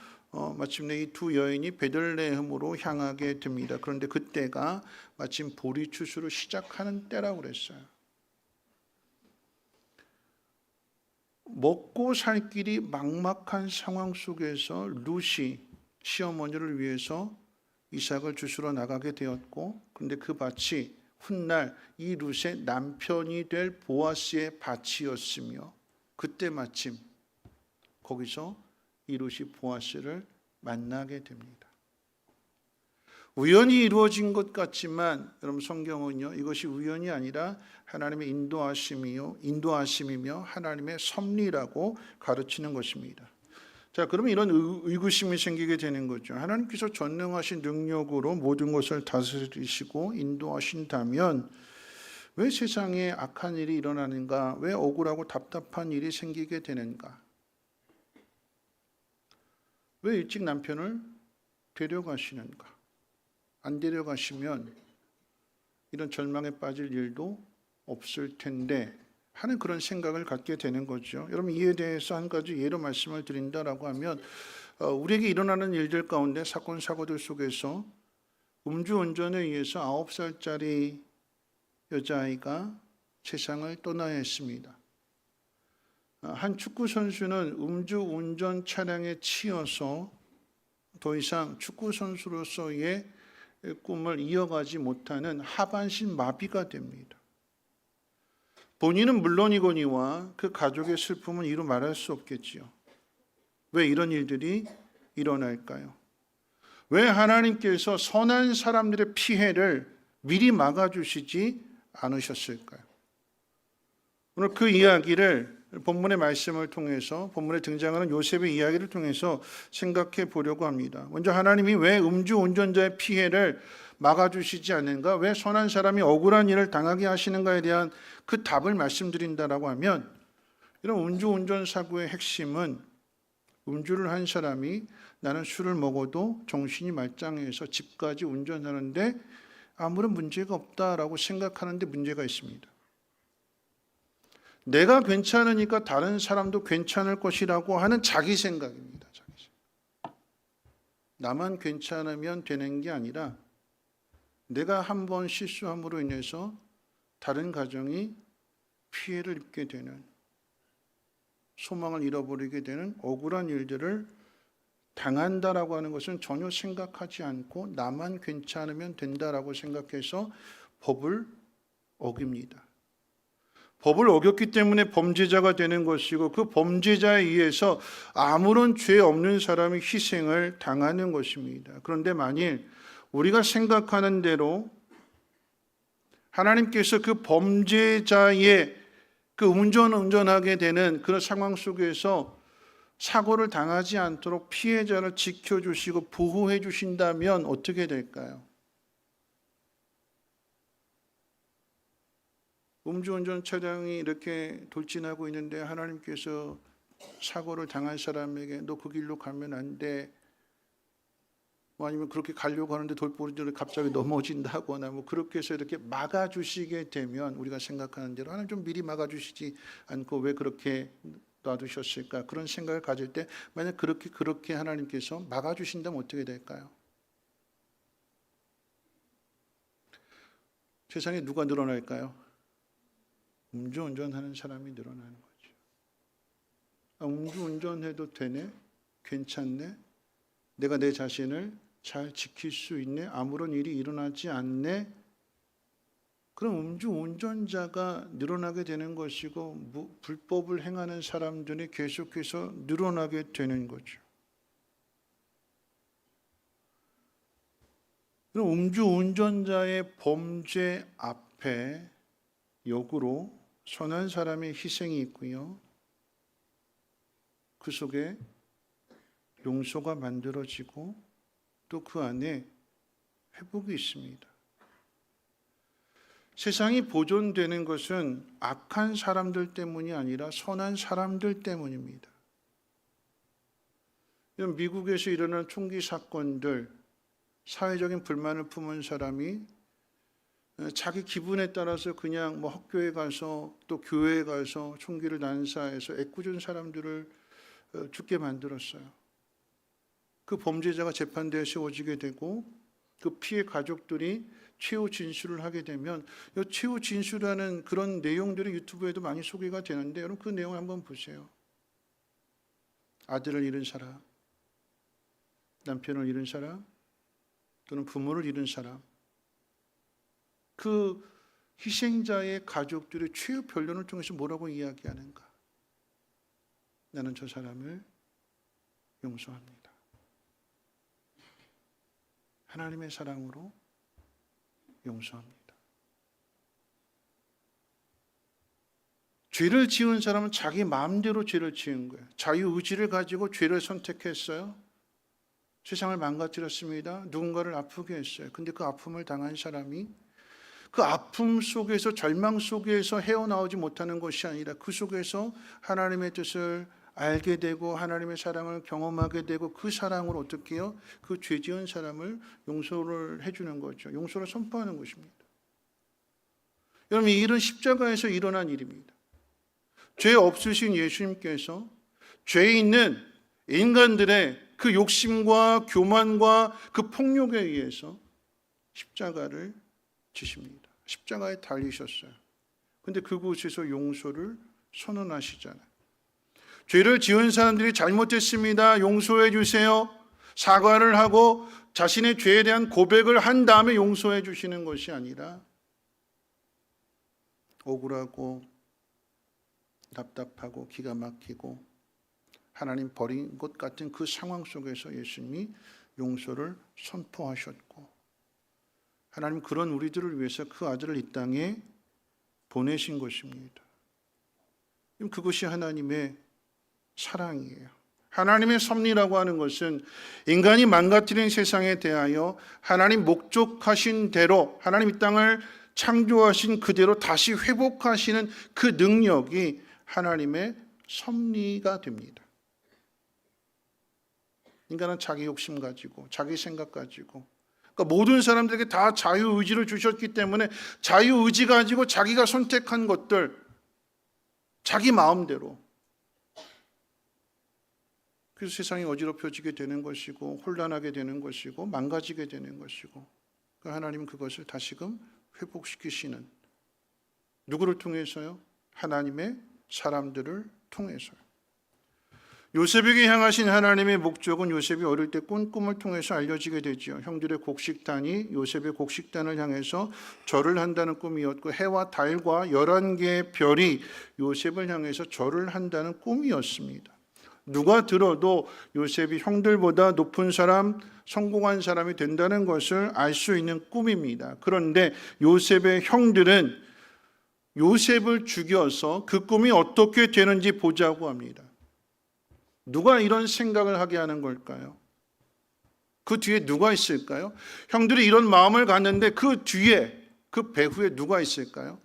마침내 이 두 여인이 베들레헴으로 향하게 됩니다. 그런데 그때가 마침 보리 추수를 시작하는 때라고 그랬어요. 먹고 살 길이 막막한 상황 속에서 룻이 시어머니를 위해서 이삭을 주스러 나가게 되었고, 그런데 그 밭이 훗날 이 룻의 남편이 될 보아스의 밭이었으며, 그때 마침 거기서 이 룻이 보아스를 만나게 됩니다. 우연히 이루어진 것 같지만 여러분 성경은요 이것이 우연이 아니라 하나님의 인도하심이며 하나님의 섭리라고 가르치는 것입니다. 자, 그러면 이런 의구심이 생기게 되는 거죠. 하나님께서 전능하신 능력으로 모든 것을 다스리시고 인도하신다면 왜 세상에 악한 일이 일어나는가? 왜 억울하고 답답한 일이 생기게 되는가? 왜 일찍 남편을 데려가시는가? 안 데려가시면 이런 절망에 빠질 일도 없을 텐데 하는 그런 생각을 갖게 되는 거죠. 여러분 이에 대해서 한 가지 예로 말씀을 드린다라고 하면 우리에게 일어나는 일들 가운데 사건 사고들 속에서 음주운전에 의해서 9살짜리 여자아이가 세상을 떠나야 했습니다. 한 축구 선수는 음주운전 차량에 치여서 더 이상 축구 선수로서의 꿈을 이어가지 못하는 하반신 마비가 됩니다. 본인은 물론이거니와 그 가족의 슬픔은 이루 말할 수 없겠지요. 왜 이런 일들이 일어날까요? 왜 하나님께서 선한 사람들의 피해를 미리 막아주시지 않으셨을까요? 오늘 그 이야기를 본문의 말씀을 통해서 본문에 등장하는 요셉의 이야기를 통해서 생각해 보려고 합니다. 먼저 하나님이 왜 음주운전자의 피해를 막아주시지 않는가? 왜 선한 사람이 억울한 일을 당하게 하시는가에 대한 그 답을 말씀드린다라고 하면 이런 음주운전 사고의 핵심은 음주를 한 사람이 나는 술을 먹어도 정신이 말짱해서 집까지 운전하는데 아무런 문제가 없다라고 생각하는데 문제가 있습니다. 내가 괜찮으니까 다른 사람도 괜찮을 것이라고 하는 자기 생각입니다. 자기 생각. 나만 괜찮으면 되는 게 아니라 내가 한 번 실수함으로 인해서 다른 가정이 피해를 입게 되는, 소망을 잃어버리게 되는 억울한 일들을 당한다라고 하는 것은 전혀 생각하지 않고 나만 괜찮으면 된다라고 생각해서 법을 어깁니다. 법을 어겼기 때문에 범죄자가 되는 것이고 그 범죄자에 의해서 아무런 죄 없는 사람이 희생을 당하는 것입니다. 그런데 만일 우리가 생각하는 대로 하나님께서 그 범죄자의 그 운전하게 되는 그런 상황 속에서 사고를 당하지 않도록 피해자를 지켜주시고 보호해 주신다면 어떻게 될까요? 음주운전 차량이 이렇게 돌진하고 있는데 하나님께서 사고를 당한 사람에게 너 그 길로 가면 안 돼, 뭐 아니면 그렇게 가려고 하는데 돌부리들이 갑자기 넘어진다거나 뭐 그렇게 해서 이렇게 막아주시게 되면 우리가 생각하는 대로 하나님 좀 미리 막아주시지 않고 왜 그렇게 놔두셨을까, 그런 생각을 가질 때 만약 그렇게 하나님께서 막아주신다면 어떻게 될까요? 세상에 누가 늘어날까요? 음주운전하는 사람이 늘어나는 거죠. 음주운전해도 되네? 괜찮네? 내가 내 자신을 잘 지킬 수 있네? 아무런 일이 일어나지 않네? 그럼 음주운전자가 늘어나게 되는 것이고 불법을 행하는 사람들이 계속해서 늘어나게 되는 거죠. 그럼 음주운전자의 범죄 앞에 역으로 선한 사람의 희생이 있고요. 그 속에 용서가 만들어지고 또 그 안에 회복이 있습니다. 세상이 보존되는 것은 악한 사람들 때문이 아니라 선한 사람들 때문입니다. 미국에서 일어난 총기 사건들, 사회적인 불만을 품은 사람이 자기 기분에 따라서 그냥 뭐 학교에 가서 또 교회에 가서 총기를 난사해서 애꿎은 사람들을 죽게 만들었어요. 그 범죄자가 재판대에 세워지게 되고 그 피해 가족들이 최후 진술을 하게 되면 이 최후 진술하는 그런 내용들이 유튜브에도 많이 소개가 되는데 여러분 그 내용을 한번 보세요. 아들을 잃은 사람, 남편을 잃은 사람, 또는 부모를 잃은 사람, 그 희생자의 가족들의 최후 변론을 통해서 뭐라고 이야기하는가? 나는 저 사람을 용서합니다. 하나님의 사랑으로 용서합니다. 죄를 지은 사람은 자기 마음대로 죄를 지은 거예요. 자유의지를 가지고 죄를 선택했어요. 세상을 망가뜨렸습니다. 누군가를 아프게 했어요. 근데 그 아픔을 당한 사람이 그 아픔 속에서, 절망 속에서 헤어나오지 못하는 것이 아니라 그 속에서 하나님의 뜻을 알게 되고 하나님의 사랑을 경험하게 되고 그 사랑으로 어떻게 해요? 그 죄 지은 사람을 용서를 해주는 거죠. 용서를 선포하는 것입니다. 여러분, 이 일은 십자가에서 일어난 일입니다. 죄 없으신 예수님께서 죄 있는 인간들의 그 욕심과 교만과 그 폭력에 의해서 십자가를 지십니다. 십자가에 달리셨어요. 근데 그곳에서 용서를 선언하시잖아요. 죄를 지은 사람들이 잘못했습니다, 용서해 주세요, 사과를 하고 자신의 죄에 대한 고백을 한 다음에 용서해 주시는 것이 아니라 억울하고 답답하고 기가 막히고 하나님 버린 것 같은 그 상황 속에서 예수님이 용서를 선포하셨고, 하나님 그런 우리들을 위해서 그 아들을 이 땅에 보내신 것입니다. 그것이 하나님의 사랑이에요. 하나님의 섭리라고 하는 것은 인간이 망가뜨린 세상에 대하여 하나님 목적하신 대로, 하나님 이 땅을 창조하신 그대로 다시 회복하시는 그 능력이 하나님의 섭리가 됩니다. 인간은 자기 욕심 가지고 자기 생각 가지고, 그러니까 모든 사람들에게 다 자유의지를 주셨기 때문에 자유의지 가지고 자기가 선택한 것들, 자기 마음대로, 그래서 세상이 어지럽혀지게 되는 것이고 혼란하게 되는 것이고 망가지게 되는 것이고, 하나님은 그것을 다시금 회복시키시는, 누구를 통해서요? 하나님의 사람들을 통해서요. 요셉에게 향하신 하나님의 목적은 요셉이 어릴 때 꾼 꿈을 통해서 알려지게 되죠. 형들의 곡식단이 요셉의 곡식단을 향해서 절을 한다는 꿈이었고, 해와 달과 11개의 별이 요셉을 향해서 절을 한다는 꿈이었습니다. 누가 들어도 요셉이 형들보다 높은 사람, 성공한 사람이 된다는 것을 알 수 있는 꿈입니다. 그런데 요셉의 형들은 요셉을 죽여서 그 꿈이 어떻게 되는지 보자고 합니다. 누가 이런 생각을 하게 하는 걸까요? 그 뒤에 누가 있을까요? 형들이 이런 마음을 갖는데 그 뒤에, 그 배후에 누가 있을까요?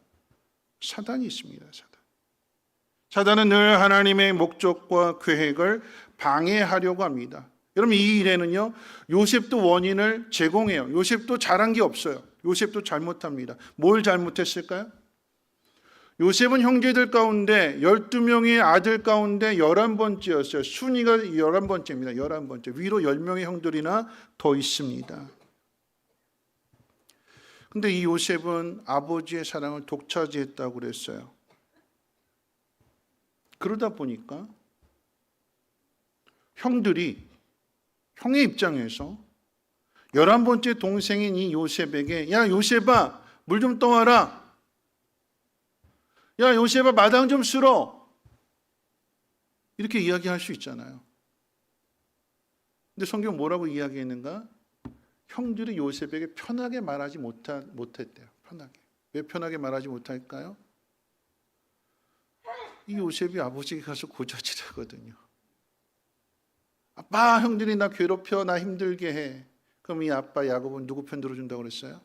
사단이 있습니다. 사단은 늘 하나님의 목적과 계획을 방해하려고 합니다. 여러분, 이 일에는요, 요셉도 원인을 제공해요. 요셉도 잘한 게 없어요. 요셉도 잘못합니다. 뭘 잘못했을까요? 요셉은 형제들 가운데 12명의 아들 가운데 11번째였어요. 순위가 11번째입니다. 11번째. 위로 10명의 형들이나 더 있습니다. 근데 이 요셉은 아버지의 사랑을 독차지했다고 그랬어요. 그러다 보니까 형들이, 형의 입장에서 11번째 동생인 이 요셉에게, 야 요셉아 물 좀 떠와라, 야 요셉아 마당 좀 쓸어, 이렇게 이야기할 수 있잖아요. 근데 성경 뭐라고 이야기했는가? 형들이 요셉에게 편하게 말하지 못했대요. 편하게. 왜 편하게 말하지 못할까요? 이 요셉이 아버지에게 가서 고자질하거든요. 아빠, 형들이 나 괴롭혀, 나 힘들게 해. 그럼 이 아빠 야곱은 누구 편 들어준다고 그랬어요?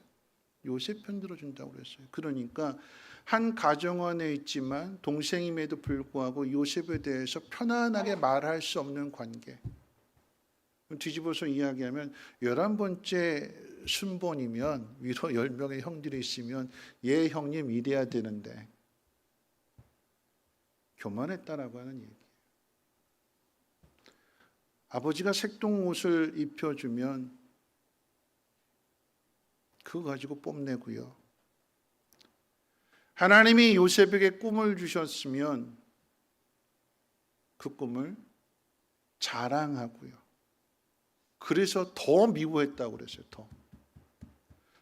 요셉 편 들어준다고 그랬어요. 그러니까 한 가정 안에 있지만 동생임에도 불구하고 요셉에 대해서 편안하게 말할 수 없는 관계. 뒤집어서 이야기하면 11번째 순번이면 위로 10명의 형들이 있으면 얘 형님 이래야 되는데 교만했다라고 하는 얘기예요. 아버지가 색동 옷을 입혀주면 그거 가지고 뽐내고요. 하나님이 요셉에게 꿈을 주셨으면 그 꿈을 자랑하고요. 그래서 더 미워했다고 그랬어요. 더.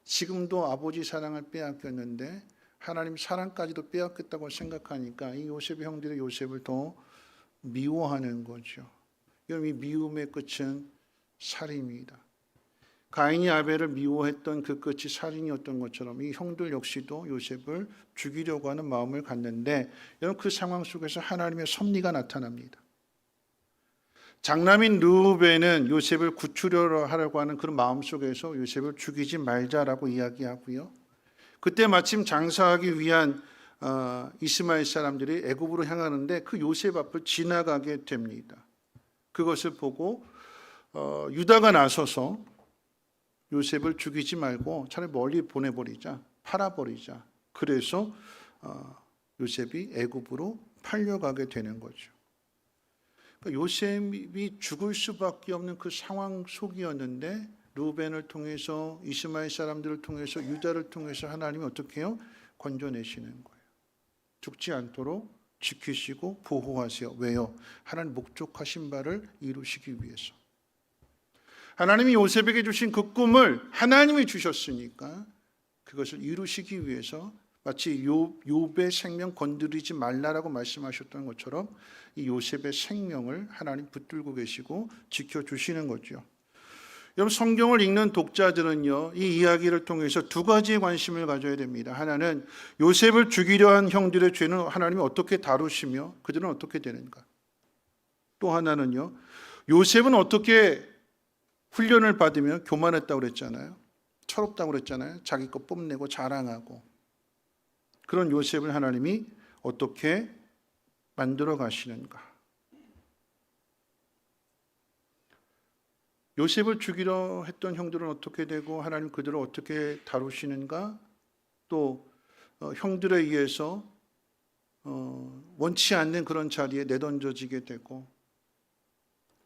지금도 아버지 사랑을 빼앗겼는데 하나님 사랑까지도 빼앗겼다고 생각하니까 이 요셉의 형들이 요셉을 더 미워하는 거죠. 이 미움의 끝은 살인입니다. 가인이 아벨을 미워했던 그 끝이 살인이었던 것처럼 이 형들 역시도 요셉을 죽이려고 하는 마음을 갖는데, 여러분 그 상황 속에서 하나님의 섭리가 나타납니다. 장남인 르우벤은 요셉을 구출하려 하려고 하는 그런 마음 속에서 요셉을 죽이지 말자라고 이야기하고요. 그때 마침 장사하기 위한 이스마엘 사람들이 애굽으로 향하는데 그 요셉 앞을 지나가게 됩니다. 그것을 보고 유다가 나서서 요셉을 죽이지 말고 차라리 멀리 보내버리자, 팔아버리자. 그래서 요셉이 애굽으로 팔려가게 되는 거죠. 그러니까 요셉이 죽을 수밖에 없는 그 상황 속이었는데 루벤을 통해서, 이스마엘 사람들을 통해서, 유다를 통해서 하나님이 어떻게 해요? 건져내시는 거예요. 죽지 않도록 지키시고 보호하세요. 왜요? 하나님 목적하신 바를 이루시기 위해서. 하나님이 요셉에게 주신 그 꿈을 하나님이 주셨으니까 그것을 이루시기 위해서 마치 욥의 생명 건드리지 말라라고 말씀하셨던 것처럼 이 요셉의 생명을 하나님 붙들고 계시고 지켜주시는 거죠. 여러분 성경을 읽는 독자들은요, 이 이야기를 통해서 두 가지의 관심을 가져야 됩니다. 하나는 요셉을 죽이려 한 형들의 죄는 하나님이 어떻게 다루시며 그들은 어떻게 되는가. 또 하나는요, 요셉은 어떻게 훈련을 받으며 교만했다고 그랬잖아요. 철없다고 그랬잖아요. 자기 것 뽐내고 자랑하고. 그런 요셉을 하나님이 어떻게 만들어 가시는가. 요셉을 죽이려 했던 형들은 어떻게 되고 하나님 그들을 어떻게 다루시는가? 또 형들에 의해서 원치 않는 그런 자리에 내던져지게 되고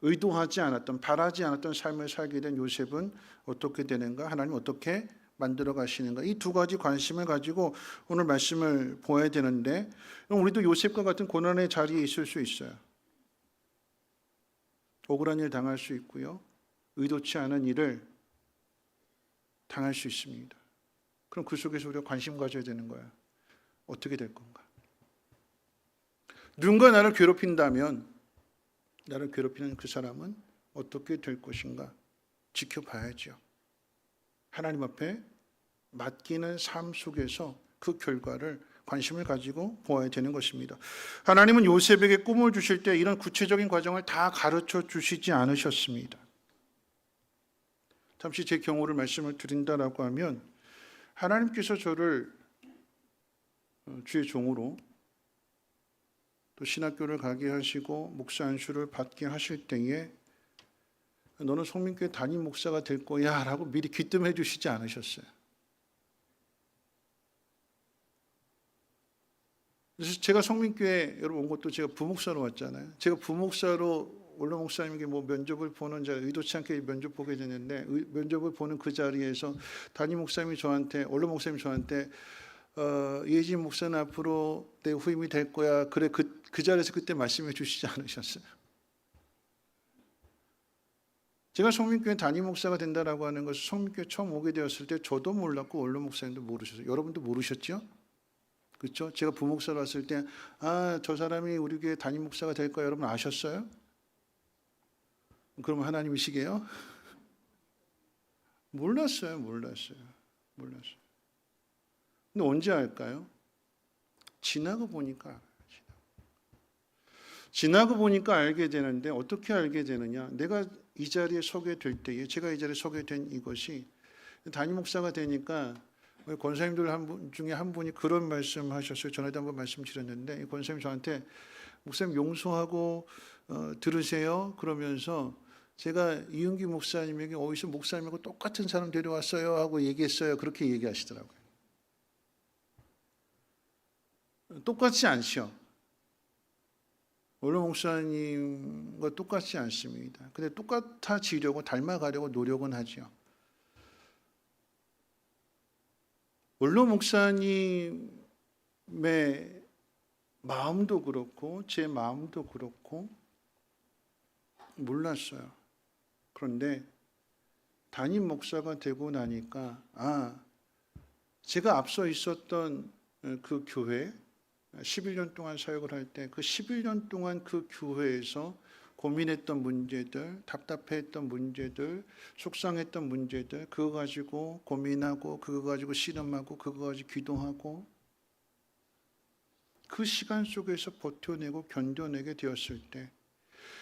의도하지 않았던, 바라지 않았던 삶을 살게 된 요셉은 어떻게 되는가? 하나님 어떻게 만들어 가시는가? 이 두 가지 관심을 가지고 오늘 말씀을 보아야 되는데, 우리도 요셉과 같은 고난의 자리에 있을 수 있어요. 억울한 일 당할 수 있고요, 의도치 않은 일을 당할 수 있습니다. 그럼 그 속에서 우리가 관심 가져야 되는 거예요. 어떻게 될 건가? 누군가 나를 괴롭힌다면, 나를 괴롭히는 그 사람은 어떻게 될 것인가? 지켜봐야죠. 하나님 앞에 맡기는 삶 속에서 그 결과를 관심을 가지고 보아야 되는 것입니다. 하나님은 요셉에게 꿈을 주실 때 이런 구체적인 과정을 다 가르쳐 주시지 않으셨습니다. 잠시 제 경우를 말씀을 드린다라고 하면, 하나님께서 저를 주의 종으로 또 신학교를 가게 하시고 목사 안수를 받게 하실 때에 너는 성민교회 담임 목사가 될 거야 라고 미리 귀뜸해 주시지 않으셨어요. 그래서 제가 성민교회 여러분 온 것도 제가 부목사로 왔잖아요. 제가 부목사로 원로 목사님에게 면접을 보는 자리, 의도치 않게 면접 보게 됐는데, 면접을 보는 그 자리에서 담임 목사님이 저한테, 원로 목사님이 저한테 예진 목사는 앞으로 내 후임이 될 거야. 그래, 그 자리에서 그때 말씀해 주시지 않으셨어요. 제가 성민교회 담임 목사가 된다라고 하는 것을 성민교회 처음 오게 되었을 때 저도 몰랐고 원로 목사님도 모르셨어요. 여러분도 모르셨죠? 그렇죠? 제가 부목사로 왔을 때 저 사람이 우리 교회 담임 목사가 될 거야. 여러분 아셨어요? 그러면 하나님이시게요? 몰랐어요. 근데 언제 알까요? 지나고 보니까 알게 되는데, 어떻게 알게 되느냐? 내가 이 자리에 서게 될 때에, 제가 이 자리에 서게 된 이것이, 담임 목사가 되니까 권사님들 중에 한 분이 그런 말씀하셨어요. 전에도 한번 말씀드렸는데, 권사님 저한테 목사님 용서하고 들으세요. 그러면서 제가 이은기 목사님에게 어디서 목사님하고 똑같은 사람 데려왔어요 하고 얘기했어요. 그렇게 얘기하시더라고요. 똑같지 않죠. 원로 목사님과 똑같지 않습니다. 근데 똑같아지려고, 닮아가려고 노력은 하죠. 원로 목사님의 마음도 그렇고 제 마음도 그렇고 몰랐어요. 그런데 담임 목사가 되고 나니까 제가 앞서 있었던 그 교회 11년 동안 사역을 할 때, 그 11년 동안 그 교회에서 고민했던 문제들, 답답해했던 문제들, 속상했던 문제들, 그거 가지고 고민하고, 그거 가지고 씨름하고, 그거 가지고 기도하고, 그 시간 속에서 버텨내고 견뎌내게 되었을 때,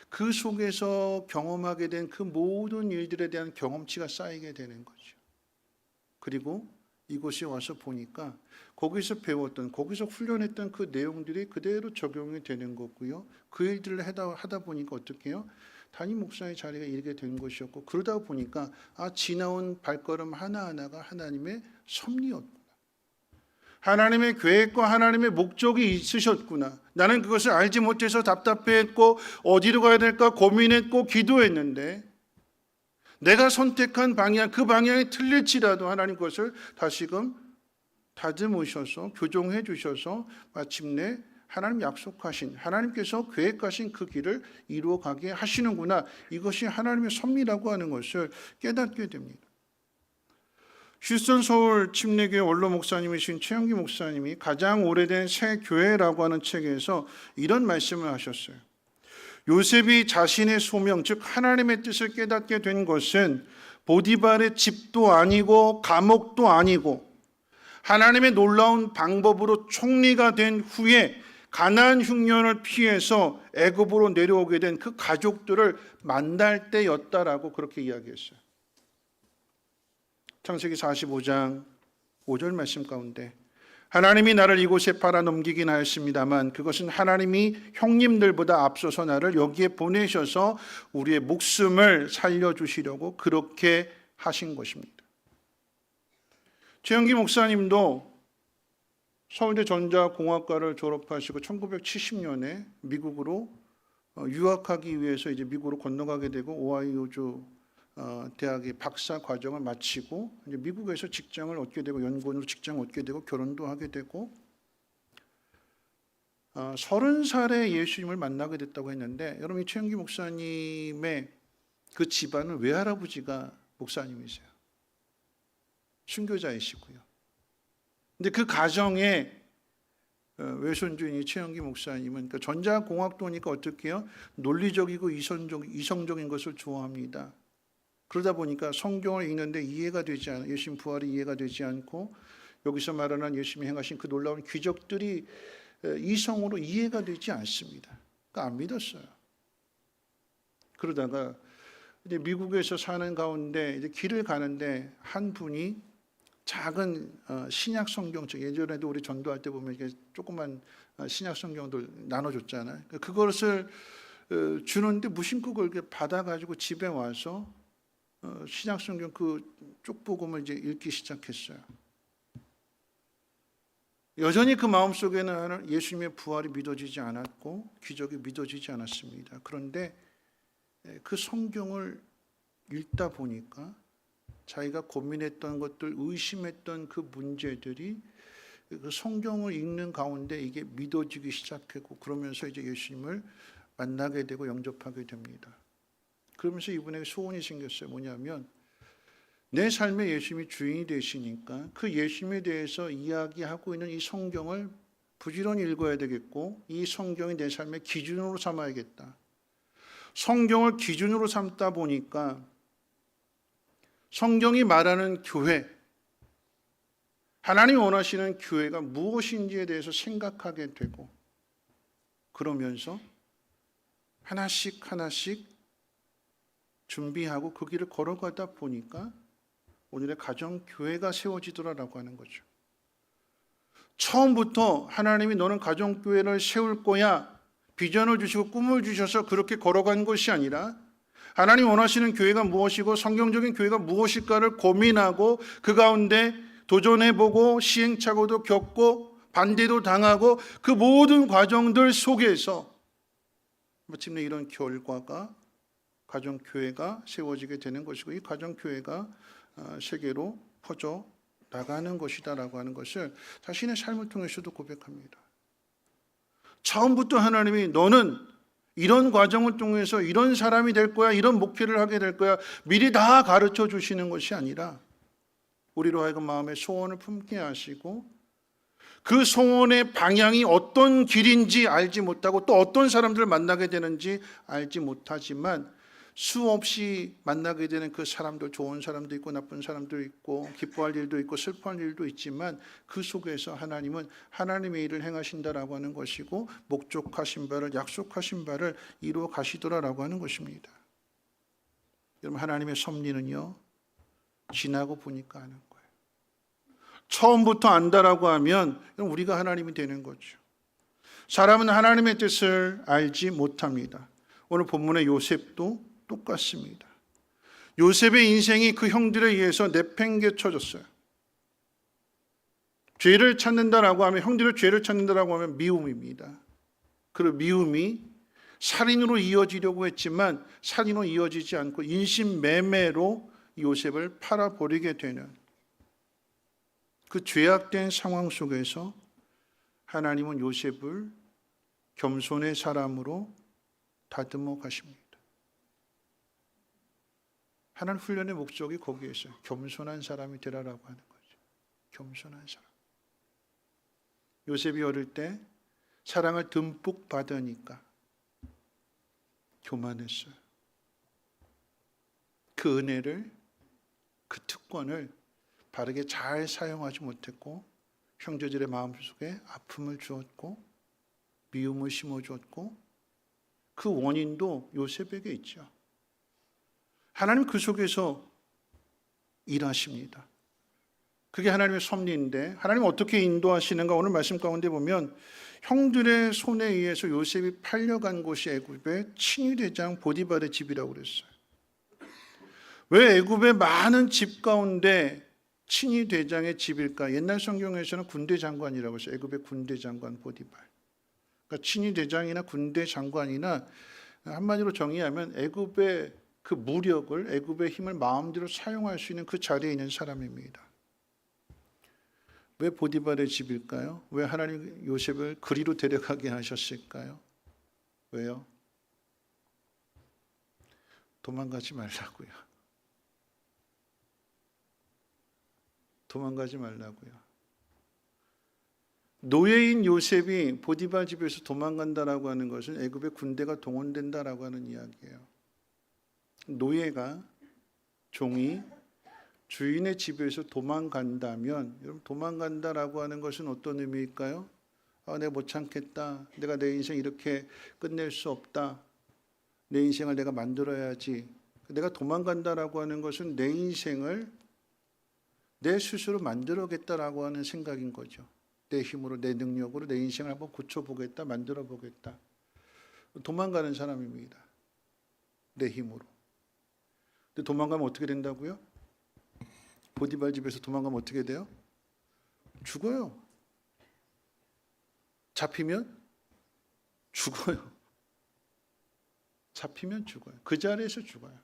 그 속에서 경험하게 된 그 모든 일들에 대한 경험치가 쌓이게 되는 거죠. 그리고 이곳에 와서 보니까 거기서 배웠던, 거기서 훈련했던 그 내용들이 그대로 적용이 되는 거고요. 그 일들을 하다 보니까 어떻게 해요? 담임 목사의 자리가 이르게 된 것이었고, 그러다 보니까 지나온 발걸음 하나하나가 하나님의 섭리였구나. 하나님의 계획과 하나님의 목적이 있으셨구나. 나는 그것을 알지 못해서 답답해했고 어디로 가야 될까 고민했고 기도했는데, 내가 선택한 방향, 그 방향이 틀릴지라도 하나님 그것을 다시금 다듬으셔서 교정해 주셔서 마침내 하나님 약속하신, 하나님께서 계획하신 그 길을 이루어가게 하시는구나. 이것이 하나님의 섭리라고 하는 것을 깨닫게 됩니다. 휴스턴 서울 침례교회 원로 목사님이신 최영기 목사님이 가장 오래된 새 교회라고 하는 책에서 이런 말씀을 하셨어요. 요셉이 자신의 소명, 즉 하나님의 뜻을 깨닫게 된 것은 보디발의 집도 아니고 감옥도 아니고, 하나님의 놀라운 방법으로 총리가 된 후에 가나안 흉년을 피해서 애굽으로 내려오게 된 그 가족들을 만날 때였다라고 그렇게 이야기했어요. 창세기 45장 5절 말씀 가운데 하나님이 나를 이곳에 팔아 넘기긴 하였습니다만 그것은 하나님이 형님들보다 앞서서 나를 여기에 보내셔서 우리의 목숨을 살려주시려고 그렇게 하신 것입니다. 최영기 목사님도 서울대 전자공학과를 졸업하시고 1970년에 미국으로 유학하기 위해서 이제 미국으로 건너가게 되고 오하이오주 대학의 박사 과정을 마치고 이제 미국에서 직장을 얻게 되고 연구원으로 직장을 얻게 되고 결혼도 하게 되고 30살에 예수님을 만나게 됐다고 했는데 여러분 이 최영기 목사님의 그 집안은 외할아버지가 목사님이세요. 순교자이시고요. 근데 그 가정에 외손주인 최영기 목사님은 그러니까 전자공학도니까 어떻게 해요? 논리적이고 이성적인 것을 좋아합니다. 그러다 보니까 성경을 읽는데 이해가 되지 않아 예수님 부활이 이해가 되지 않고 여기서 말하는 예수님이 행하신 그 놀라운 기적들이 이성으로 이해가 되지 않습니다. 그러니까 안 믿었어요. 그러다가 이제 미국에서 사는 가운데 이제 길을 가는데 한 분이 작은 신약 성경책 예전에도 우리 전도할 때 보면 이게 조그만 신약 성경들 나눠줬잖아요. 그것을 주는데 무심코 그걸 받아가지고 집에 와서 신약 성경 그 쪽복음을 이제 읽기 시작했어요. 여전히 그 마음 속에는 예수님의 부활이 믿어지지 않았고 기적이 믿어지지 않았습니다. 그런데 그 성경을 읽다 보니까 자기가 고민했던 것들, 의심했던 그 문제들이 그 성경을 읽는 가운데 이게 믿어지기 시작했고 그러면서 이제 예수님을 만나게 되고 영접하게 됩니다. 그러면서 이분에게 소원이 생겼어요. 뭐냐면 내 삶의 예수님이 주인이 되시니까 그 예수님에 대해서 이야기하고 있는 이 성경을 부지런히 읽어야 되겠고 이 성경이 내 삶의 기준으로 삼아야겠다. 성경을 기준으로 삼다 보니까 성경이 말하는 교회, 하나님이 원하시는 교회가 무엇인지에 대해서 생각하게 되고 그러면서 하나씩 준비하고 그 길을 걸어가다 보니까 오늘의 가정교회가 세워지더라라고 하는 거죠. 처음부터 하나님이 너는 가정교회를 세울 거야 비전을 주시고 꿈을 주셔서 그렇게 걸어간 것이 아니라 하나님 원하시는 교회가 무엇이고 성경적인 교회가 무엇일까를 고민하고 그 가운데 도전해보고 시행착오도 겪고 반대도 당하고 그 모든 과정들 속에서 마침내 이런 결과가 가정교회가 세워지게 되는 것이고 이 가정교회가 세계로 퍼져 나가는 것이다라고 하는 것을 자신의 삶을 통해서도 고백합니다. 처음부터 하나님이 너는 이런 과정을 통해서 이런 사람이 될 거야, 이런 목회를 하게 될 거야 미리 다 가르쳐 주시는 것이 아니라 우리로 하여금 마음의 소원을 품게 하시고 그 소원의 방향이 어떤 길인지 알지 못하고 또 어떤 사람들을 만나게 되는지 알지 못하지만 수없이 만나게 되는 그 사람들, 좋은 사람도 있고 나쁜 사람도 있고 기뻐할 일도 있고 슬퍼할 일도 있지만 그 속에서 하나님은 하나님의 일을 행하신다라고 하는 것이고 목적하신 바를 약속하신 바를 이루어 가시더라라고 하는 것입니다. 여러분 하나님의 섭리는요 지나고 보니까 아는 거예요. 처음부터 안다라고 하면 우리가 하나님이 되는 거죠. 사람은 하나님의 뜻을 알지 못합니다. 오늘 본문의 요셉도 똑같습니다. 요셉의 인생이 그 형들에 의해서 내팽개쳐졌어요. 죄를 찾는다라고 하면 형들의 죄를 찾는다라고 하면 미움입니다. 그 미움이 살인으로 이어지려고 했지만 살인으로 이어지지 않고 인신매매로 요셉을 팔아버리게 되는 그 죄악된 상황 속에서 하나님은 요셉을 겸손의 사람으로 다듬어 가십니다. 하나님 훈련의 목적이 거기에 있어요. 겸손한 사람이 되라라고 하는 거죠. 겸손한 사람. 요셉이 어릴 때 사랑을 듬뿍 받으니까 교만했어요. 그 은혜를, 그 특권을 바르게 잘 사용하지 못했고 형제들의 마음속에 아픔을 주었고 미움을 심어주었고 그 원인도 요셉에게 있죠. 하나님 그 속에서 일하십니다. 그게 하나님의 섭리인데 하나님 어떻게 인도하시는가 오늘 말씀 가운데 보면 형들의 손에 의해서 요셉이 팔려간 곳이 애굽의 친위대장 보디발의 집이라고 그랬어요. 왜 애굽의 많은 집 가운데 친위대장의 집일까? 옛날 성경에서는 군대 장관이라고 했어요. 애굽의 군대 장관 보디발. 그러니까 친위대장이나 군대 장관이나 한마디로 정의하면 애굽의 그 무력을, 애굽의 힘을 마음대로 사용할 수 있는 그 자리에 있는 사람입니다. 왜 보디발의 집일까요? 왜 하나님 요셉을 그리로 데려가게 하셨을까요? 왜요? 도망가지 말라고요. 도망가지 말라고요. 노예인 요셉이 보디발 집에서 도망간다라고 하는 것은 애굽의 군대가 동원된다라고 하는 이야기예요. 노예가, 종이 주인의 집에서 도망간다면, 여러분 도망간다라고 하는 것은 어떤 의미일까요? 내가 못 참겠다. 내가 내 인생 이렇게 끝낼 수 없다. 내 인생을 내가 만들어야지. 내가 도망간다라고 하는 것은 내 인생을 내 스스로 만들어겠다라고 하는 생각인 거죠. 내 힘으로, 내 능력으로 내 인생을 한번 고쳐보겠다, 만들어보겠다. 도망가는 사람입니다. 내 힘으로. 근데 도망가면 어떻게 된다고요? 보디발 집에서 도망가면 어떻게 돼요? 죽어요. 잡히면 죽어요. 잡히면 죽어요. 그 자리에서 죽어요.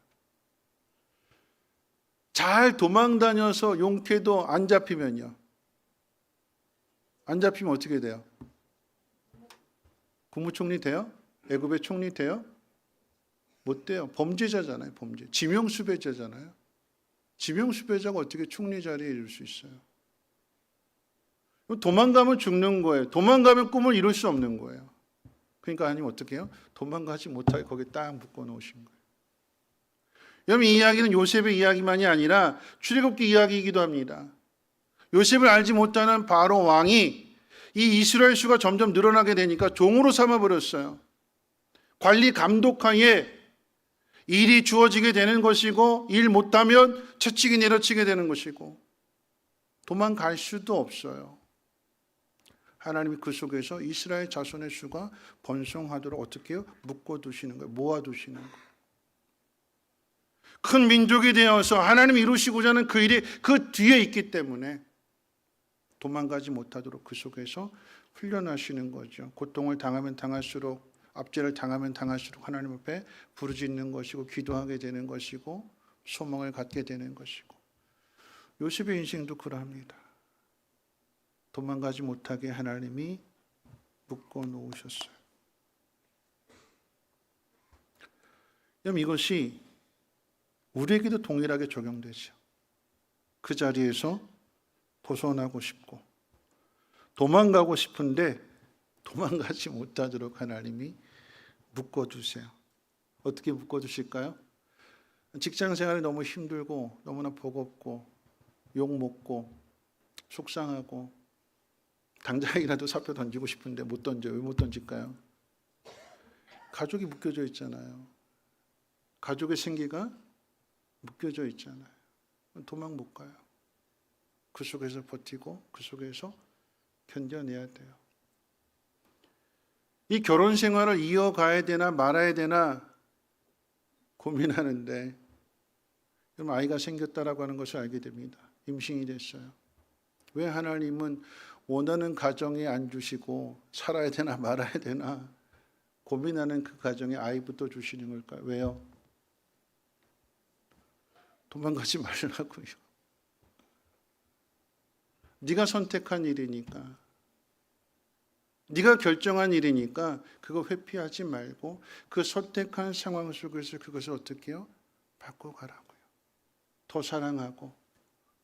잘 도망다녀서 용케도 안 잡히면요. 안 잡히면 어떻게 돼요? 국무총리 돼요? 애굽의 총리 돼요? 못 돼요. 범죄자잖아요. 범죄. 지명수배자잖아요. 지명수배자가 어떻게 총리 자리에 이룰 수 있어요? 도망가면 죽는 거예요. 도망가면 꿈을 이룰 수 없는 거예요. 그러니까 하나님 어떻게 해요? 도망가지 못하게 거기에 딱 묶어놓으신 거예요. 여러분 이 이야기는 요셉의 이야기만이 아니라 출애굽기 이야기이기도 합니다. 요셉을 알지 못하는 바로 왕이 이 이스라엘 수가 점점 늘어나게 되니까 종으로 삼아버렸어요. 관리 감독하에 일이 주어지게 되는 것이고 일 못하면 채찍이 내려치게 되는 것이고 도망갈 수도 없어요. 하나님이 그 속에서 이스라엘 자손의 수가 번성하도록 어떻게 해요? 묶어두시는 거예요. 모아두시는 거예요. 큰 민족이 되어서 하나님이 이루시고자 하는 그 일이 그 뒤에 있기 때문에 도망가지 못하도록 그 속에서 훈련하시는 거죠. 고통을 당하면 당할수록, 압제를 당하면 당할수록 하나님 앞에 부르짖는 것이고 기도하게 되는 것이고 소망을 갖게 되는 것이고 요셉의 인생도 그러합니다. 도망가지 못하게 하나님이 묶어 놓으셨어요. 그럼 이것이 우리에게도 동일하게 적용되죠. 그 자리에서 벗어나고 싶고 도망가고 싶은데 도망가지 못하도록 하나님이 묶어두세요. 어떻게 묶어두실까요? 직장 생활이 너무 힘들고 너무나 버겁고 욕먹고 속상하고 당장이라도 사표 던지고 싶은데 못 던져요. 왜 못 던질까요? 가족이 묶여져 있잖아요. 가족의 생계가 묶여져 있잖아요. 도망 못 가요. 그 속에서 버티고 그 속에서 견뎌내야 돼요. 이 결혼 생활을 이어가야 되나 말아야 되나 고민하는데 그럼 아이가 생겼다라고 하는 것을 알게 됩니다. 임신이 됐어요. 왜 하나님은 원하는 가정에 안 주시고 살아야 되나 말아야 되나 고민하는 그 가정에 아이부터 주시는 걸까요? 왜요? 도망가지 말라고요. 네가 선택한 일이니까, 네가 결정한 일이니까 그거 회피하지 말고 그 선택한 상황 속에서 그것을 어떻게 해요? 바꿔가라고요. 더 사랑하고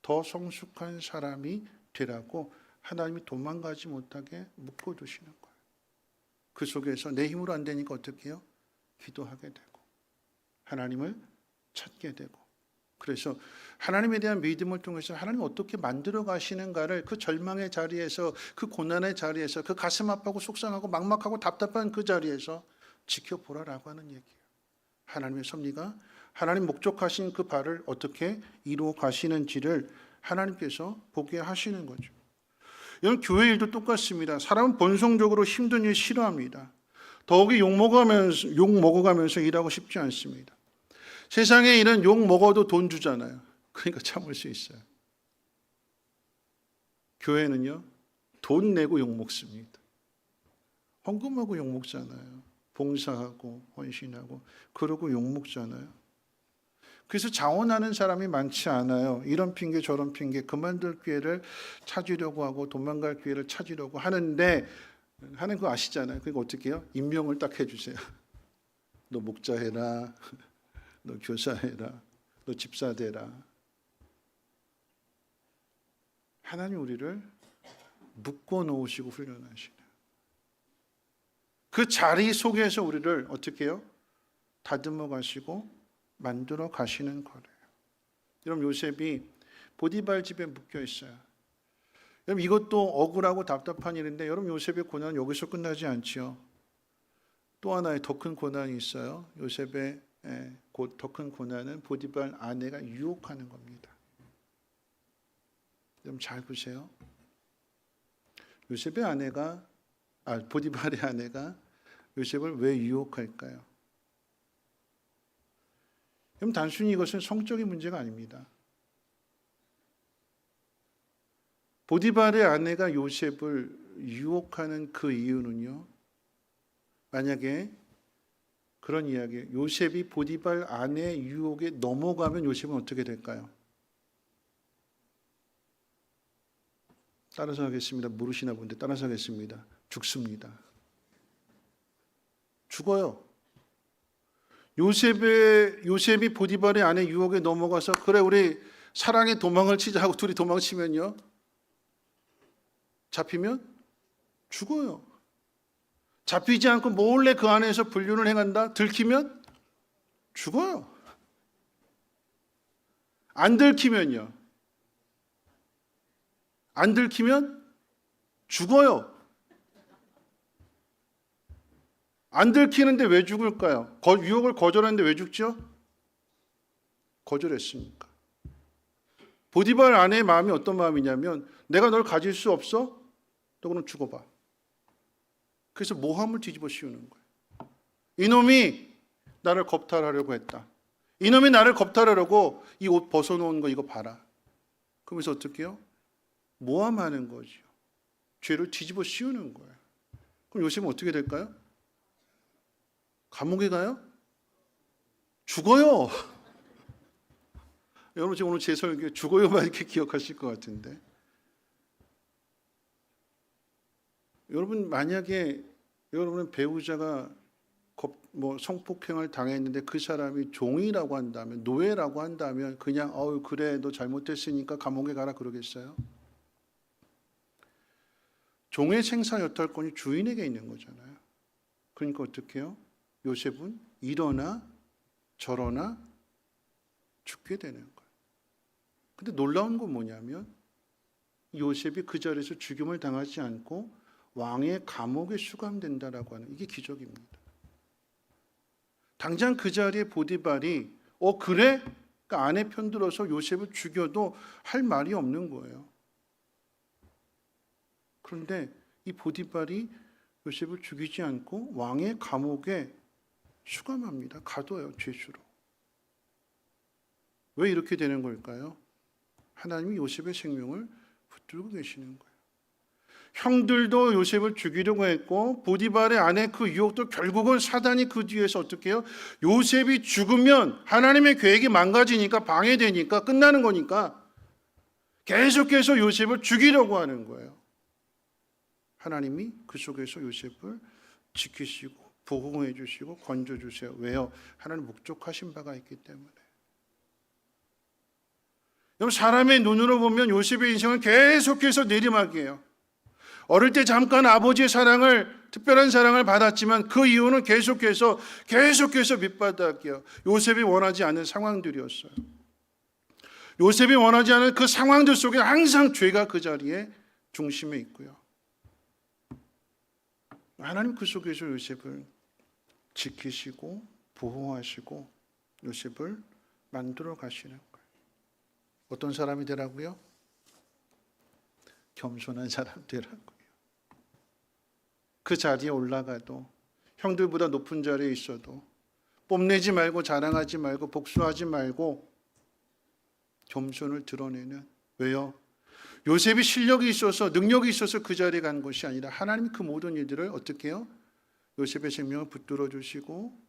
더 성숙한 사람이 되라고 하나님이 도망가지 못하게 묶어두시는 거예요. 그 속에서 내 힘으로 안 되니까 어떻게 해요? 기도하게 되고 하나님을 찾게 되고 그래서 하나님에 대한 믿음을 통해서 하나님 어떻게 만들어 가시는가를 그 절망의 자리에서 그 고난의 자리에서 그 가슴 아프고 속상하고 막막하고 답답한 그 자리에서 지켜보라라고 하는 얘기예요. 하나님의 섭리가 하나님 목적하신 그 바를 어떻게 이루어 가시는지를 하나님께서 보게 하시는 거죠. 여러분, 교회 일도 똑같습니다. 사람은 본성적으로 힘든 일 싫어합니다. 더욱이 욕 먹어가면서 일하고 싶지 않습니다. 세상의 일은 욕 먹어도 돈 주잖아요. 그러니까 참을 수 있어요. 교회는요, 돈 내고 욕 먹습니다. 헌금하고 욕 먹잖아요. 봉사하고 헌신하고 그러고 욕 먹잖아요. 그래서 자원하는 사람이 많지 않아요. 이런 핑계 저런 핑계 그만둘 기회를 찾으려고 하고 도망갈 기회를 찾으려고 하는데 하는 거 아시잖아요. 그러니까 어떻게 해요? 임명을 딱 해주세요. 너 목자 해라. 너 교사 해라. 너 집사 되라. 하나님 우리를 묶어 놓으시고 훈련하시네. 그 자리 속에서 우리를 어떻게 해요? 다듬어 가시고 만들어 가시는 거래요. 여러분, 요셉이 보디발 집에 묶여 있어요. 여러분, 이것도 억울하고 답답한 일인데 여러분, 요셉의 고난은 여기서 끝나지 않지요. 또 하나의 더 큰 고난이 있어요. 요셉의 더 큰 고난은 보디발 아내가 유혹하는 겁니다. 여러분 잘 보세요. 보디발의 아내가 요셉을 왜 유혹할까요? 그럼 단순히 이것은 성적인 문제가 아닙니다. 보디발의 아내가 요셉을 유혹하는 그 이유는요, 만약에 그런 이야기, 요셉이 보디발 아내의 유혹에 넘어가면 요셉은 어떻게 될까요? 따라서 하겠습니다. 모르시나 본데 따라서 하겠습니다. 죽습니다. 죽어요. 요셉이 보디발의 아내 유혹에 넘어가서 그래 우리 사랑의 도망을 치자 하고 둘이 도망치면요, 잡히면 죽어요. 잡히지 않고 몰래 그 안에서 불륜을 행한다? 들키면 죽어요. 안 들키면요, 안 들키면 죽어요. 안 들키는데 왜 죽을까요? 유혹을 거절하는데 왜 죽죠? 거절했으니까. 보디발 아내의 마음이 어떤 마음이냐면 내가 널 가질 수 없어? 너 그럼 죽어봐. 그래서 모함을 뒤집어 씌우는 거예요. 이놈이 나를 겁탈하려고 했다. 이놈이 나를 겁탈하려고 이 옷 벗어놓은 거 이거 봐라. 그러면서 어떻게 해요? 모함하는 거죠. 죄를 뒤집어 씌우는 거예요. 그럼 요셉은 어떻게 될까요? 감옥에 가요? 죽어요. 여러분 지금 오늘 제 설교 죽어요만 이렇게 기억하실 것 같은데, 여러분 만약에 여러분은 배우자가 성폭행을 당했는데 그 사람이 종이라고 한다면, 노예라고 한다면 그냥 그래 너 잘못했으니까 감옥에 가라 그러겠어요? 종의 생사 여탈권이 주인에게 있는 거잖아요. 그러니까 어떻게 해요? 요셉은 이러나 저러나 죽게 되는 거예요. 근데 놀라운 건 뭐냐면 요셉이 그 자리에서 죽임을 당하지 않고 왕의 감옥에 수감된다라고 하는, 이게 기적입니다. 당장 그 자리에 보디발이 그래? 그러니까 아내 편들어서 요셉을 죽여도 할 말이 없는 거예요. 그런데 이 보디발이 요셉을 죽이지 않고 왕의 감옥에 수감합니다. 가둬요, 죄수로. 왜 이렇게 되는 걸까요? 하나님이 요셉의 생명을 붙들고 계시는 거예요. 형들도 요셉을 죽이려고 했고 보디발의 아내 그 유혹도 결국은 사단이 그 뒤에서 어떻게 해요? 요셉이 죽으면 하나님의 계획이 망가지니까, 방해되니까, 끝나는 거니까 계속해서 요셉을 죽이려고 하는 거예요. 하나님이 그 속에서 요셉을 지키시고 보호해 주시고 건져 주세요. 왜요? 하나님 목적하신 바가 있기 때문에. 여러분, 사람의 눈으로 보면 요셉의 인생은 계속해서 내리막이에요. 어릴 때 잠깐 아버지의 특별한 사랑을 받았지만 그 이후는 계속해서 밑바닥이에요. 요셉이 원하지 않는 상황들이었어요. 요셉이 원하지 않은 그 상황들 속에 항상 죄가 그 자리에 중심에 있고요. 하나님 그 속에서 요셉을 지키시고 보호하시고 요셉을 만들어 가시는 거예요. 어떤 사람이 되라고요? 겸손한 사람 되라고요. 그 자리에 올라가도 형들보다 높은 자리에 있어도 뽐내지 말고 자랑하지 말고 복수하지 말고 겸손을 드러내는, 왜요? 요셉이 실력이 있어서 능력이 있어서 그 자리에 간 것이 아니라 하나님이 그 모든 일들을 어떻게 해요? 요셉의 생명을 붙들어 주시고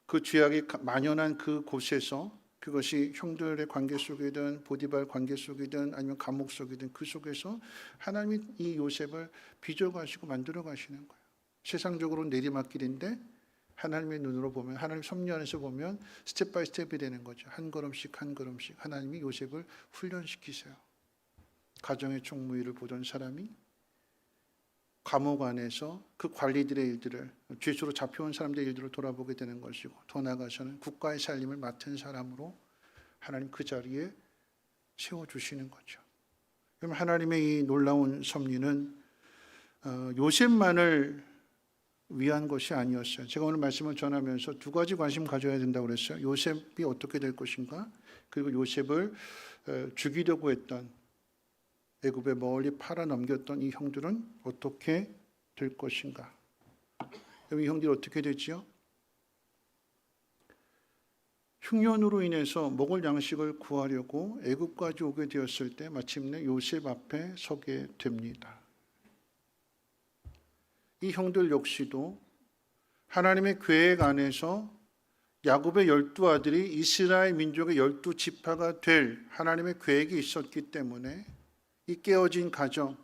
그 죄악이 만연한 그 곳에서, 그것이 형들의 관계 속이든 보디발 관계 속이든 아니면 감옥 속이든 그 속에서 하나님이 이 요셉을 빚어가시고 만들어 가시는 거예요. 세상적으로 내리막길인데 하나님의 눈으로 보면, 하나님 섭리 안에서 보면 스텝 바이 스텝이 되는 거죠. 한 걸음씩 한 걸음씩 하나님이 요셉을 훈련시키세요. 가정의 총무위를 보던 사람이 감옥 안에서 그 관리들의 일들을, 죄수로 잡혀온 사람들의 일들을 돌아보게 되는 것이고, 더 나아가서는 국가의 살림을 맡은 사람으로 하나님 그 자리에 세워주시는 거죠. 그럼 하나님의 이 놀라운 섭리는 요셉만을 위한 것이 아니었어요. 제가 오늘 말씀을 전하면서 두 가지 관심 가져야 된다고 그랬어요. 요셉이 어떻게 될 것인가, 그리고 요셉을 죽이려고 했던, 애굽에 멀리 팔아 넘겼던 이 형들은 어떻게 될 것인가. 이 형들이 어떻게 되지요? 흉년으로 인해서 먹을 양식을 구하려고 애굽까지 오게 되었을 때 마침내 요셉 앞에 서게 됩니다. 이 형들 역시도 하나님의 계획 안에서 야곱의 12아들이 이스라엘 민족의 12지파가 될 하나님의 계획이 있었기 때문에 이 깨어진 가정,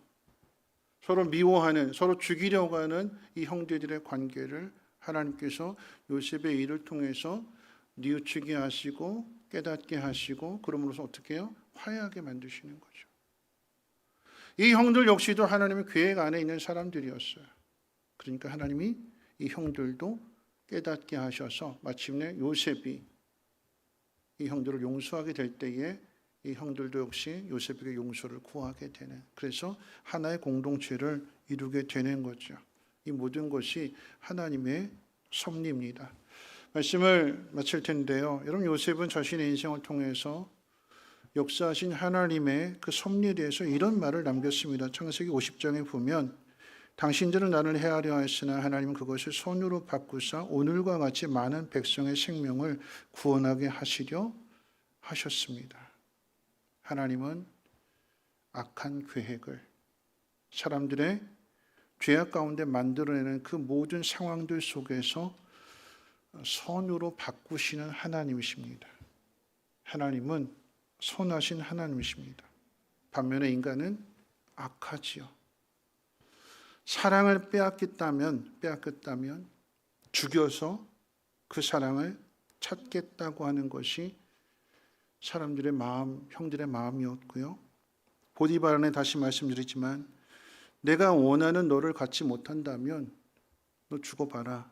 서로 미워하는, 서로 죽이려고 하는 이 형제들의 관계를 하나님께서 요셉의 일을 통해서 뉘우치게 하시고 깨닫게 하시고, 그러므로서 어떻게 해요? 화해하게 만드시는 거죠. 이 형들 역시도 하나님의 계획 안에 있는 사람들이었어요. 그러니까 하나님이 이 형들도 깨닫게 하셔서 마침내 요셉이 이 형들을 용서하게 될 때에 이 형들도 역시 요셉에게 용서를 구하게 되는, 그래서 하나의 공동체를 이루게 되는 거죠. 이 모든 것이 하나님의 섭리입니다. 말씀을 마칠 텐데요. 여러분, 요셉은 자신의 인생을 통해서 역사하신 하나님의 그 섭리에 대해서 이런 말을 남겼습니다. 창세기 50장에 보면 당신들은 나를 해하려 하였으나 하나님은 그것을 손으로 바꾸사 오늘과 같이 많은 백성의 생명을 구원하게 하시려 하셨습니다. 하나님은 악한 계획을 사람들의 죄악 가운데 만들어내는 그 모든 상황들 속에서 선으로 바꾸시는 하나님이십니다. 하나님은 선하신 하나님이십니다. 반면에 인간은 악하지요. 사랑을 빼앗겼다면 죽여서 그 사랑을 찾겠다고 하는 것이 사람들의 마음, 형들의 마음이었고요. 보디발에 다시 말씀드리지만 내가 원하는 너를 갖지 못한다면 너 죽어봐라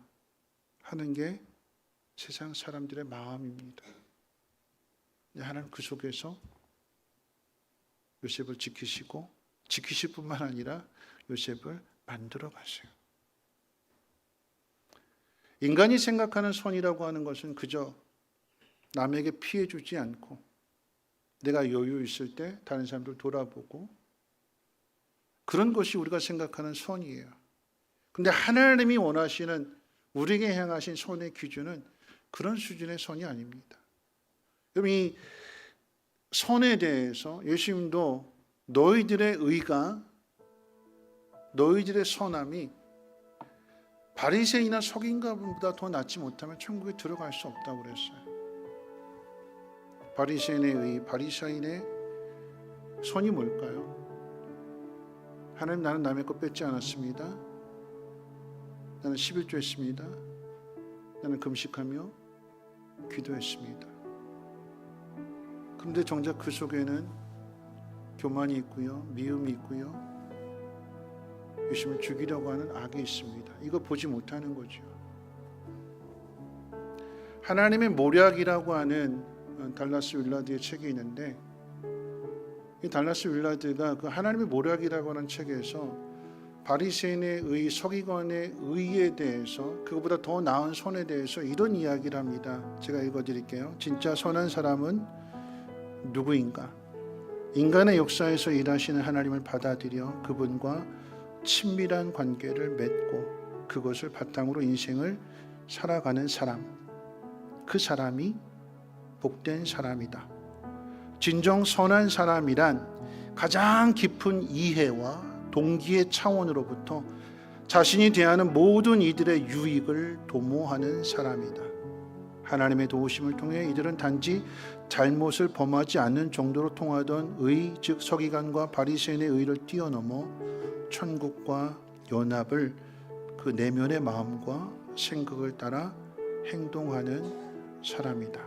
하는 게 세상 사람들의 마음입니다. 하나님 그 속에서 요셉을 지키시고 지키실 뿐만 아니라 요셉을 만들어 가세요. 인간이 생각하는 선이라고 하는 것은 그저 남에게 피해 주지 않고 내가 여유 있을 때 다른 사람들 돌아보고 그런 것이 우리가 생각하는 선이에요. 근데 하나님이 원하시는 우리에게 향하신 선의 기준은 그런 수준의 선이 아닙니다. 여러분, 이 선에 대해서 예수님도 너희들의 의가, 너희들의 선함이 바리새인이나 서기관보다 더 낫지 못하면 천국에 들어갈 수 없다고 그랬어요. 바리새인의 의, 바리새인의 선이 뭘까요? 하나님, 나는 남의 것 뺏지 않았습니다. 나는 11조 했습니다. 나는 금식하며 기도했습니다. 그런데 정작 그 속에는 교만이 있고요, 미움이 있고요, 예수님을 죽이려고 하는 악이 있습니다. 이거 보지 못하는 거죠. 하나님의 모략이라고 하는 달라스 윌라드의 책이 있는데, 이 달라스 윌라드가 그 하나님의 모략이라고 하는 책에서 바리새인의 의, 서기관의 의에 대해서, 그것보다 더 나은 선에 대해서 이런 이야기를 합니다. 제가 읽어드릴게요. 진짜 선한 사람은 누구인가? 인간의 역사에서 일하시는 하나님을 받아들여 그분과 친밀한 관계를 맺고 그것을 바탕으로 인생을 살아가는 사람, 그 사람이 복된 사람이다. 진정 선한 사람이란 가장 깊은 이해와 동기의 차원으로부터 자신이 대하는 모든 이들의 유익을 도모하는 사람이다. 하나님의 도우심을 통해 이들은 단지 잘못을 범하지 않는 정도로 통하던 의, 즉 서기관과 바리새인의 의를 뛰어넘어 천국과 연합을 그 내면의 마음과 생각을 따라 행동하는 사람이다.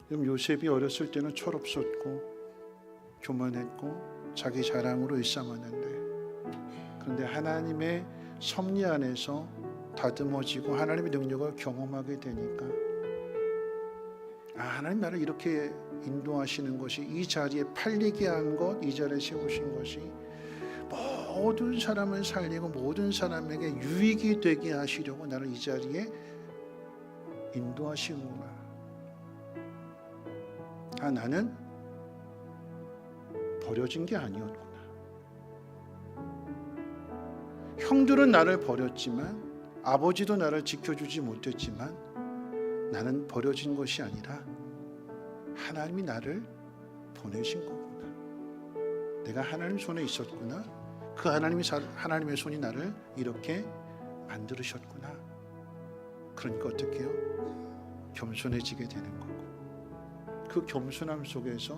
그럼 요셉이 어렸을 때는 철없었고 교만했고 자기 자랑으로 일삼았는데, 그런데 하나님의 섭리 안에서 다듬어지고 하나님의 능력을 경험하게 되니까 하나님 나를 이렇게 인도하시는 것이, 이 자리에 팔리게 한 것, 이 자리에 세우신 것이 모든 사람을 살리고 모든 사람에게 유익이 되게 하시려고 나를 이 자리에 인도하시는구나. 나는 버려진 게 아니었구나. 형들은 나를 버렸지만, 아버지도 나를 지켜주지 못했지만 나는 버려진 것이 아니라 하나님이 나를 보내신 거구나. 내가 하나님 손에 있었구나. 그 하나님의 손이 나를 이렇게 만들으셨구나. 그러니까 어떻게 해요? 겸손해지게 되는 거고, 그 겸손함 속에서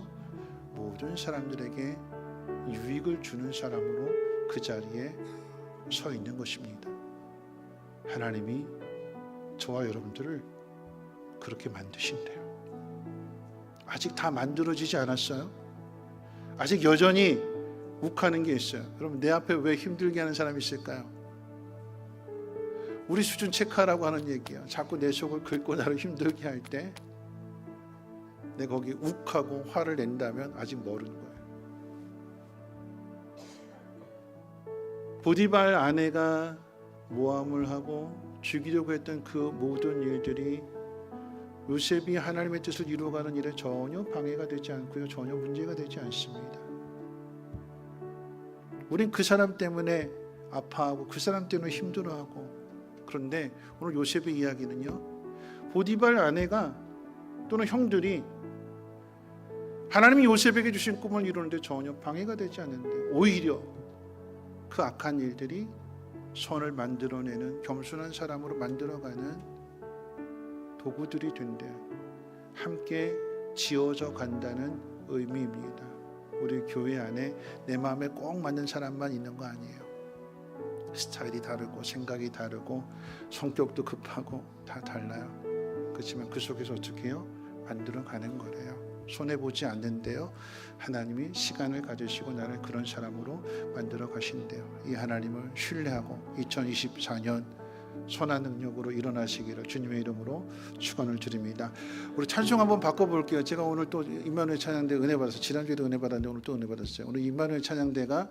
모든 사람들에게 유익을 주는 사람으로 그 자리에 서 있는 것입니다. 하나님이 저와 여러분들을 그렇게 만드신대요. 아직 다 만들어지지 않았어요? 아직 여전히 욱하는 게 있어요. 여러분, 내 앞에 왜 힘들게 하는 사람이 있을까요? 우리 수준 체크하라고 하는 얘기야. 자꾸 내 속을 긁고 나를 힘들게 할 때 내가 거기 욱하고 화를 낸다면 아직 모르는 거예요. 보디발 아내가 모함을 하고 죽이려고 했던 그 모든 일들이 요셉이 하나님의 뜻을 이루어가는 일에 전혀 방해가 되지 않고요, 전혀 문제가 되지 않습니다. 우린 그 사람 때문에 아파하고 그 사람 때문에 힘들어하고, 그런데 오늘 요셉의 이야기는요, 보디발 아내가 또는 형들이 하나님이 요셉에게 주신 꿈을 이루는데 전혀 방해가 되지 않는데, 오히려 그 악한 일들이 선을 만들어내는, 겸손한 사람으로 만들어가는 도구들이 된대. 함께 지어져 간다는 의미입니다. 우리 교회 안에 내 마음에 꼭 맞는 사람만 있는 거 아니에요. 스타일이 다르고 생각이 다르고 성격도 급하고 다 달라요. 그렇지만 그 속에서 어떻게 해요? 만들어가는 거래요. 손해보지 않는데요, 하나님이 시간을 가지시고 나를 그런 사람으로 만들어 가신대요. 이 하나님을 신뢰하고 2024년 선한 능력으로 일어나시기를 주님의 이름으로 축원을 드립니다. 우리 찬송 한번 바꿔볼게요. 제가 오늘 또 임마누엘 찬양대 은혜 받았어요. 지난주에도 은혜 받았는데 오늘 또 은혜 받았어요. 오늘 임마누엘 찬양대가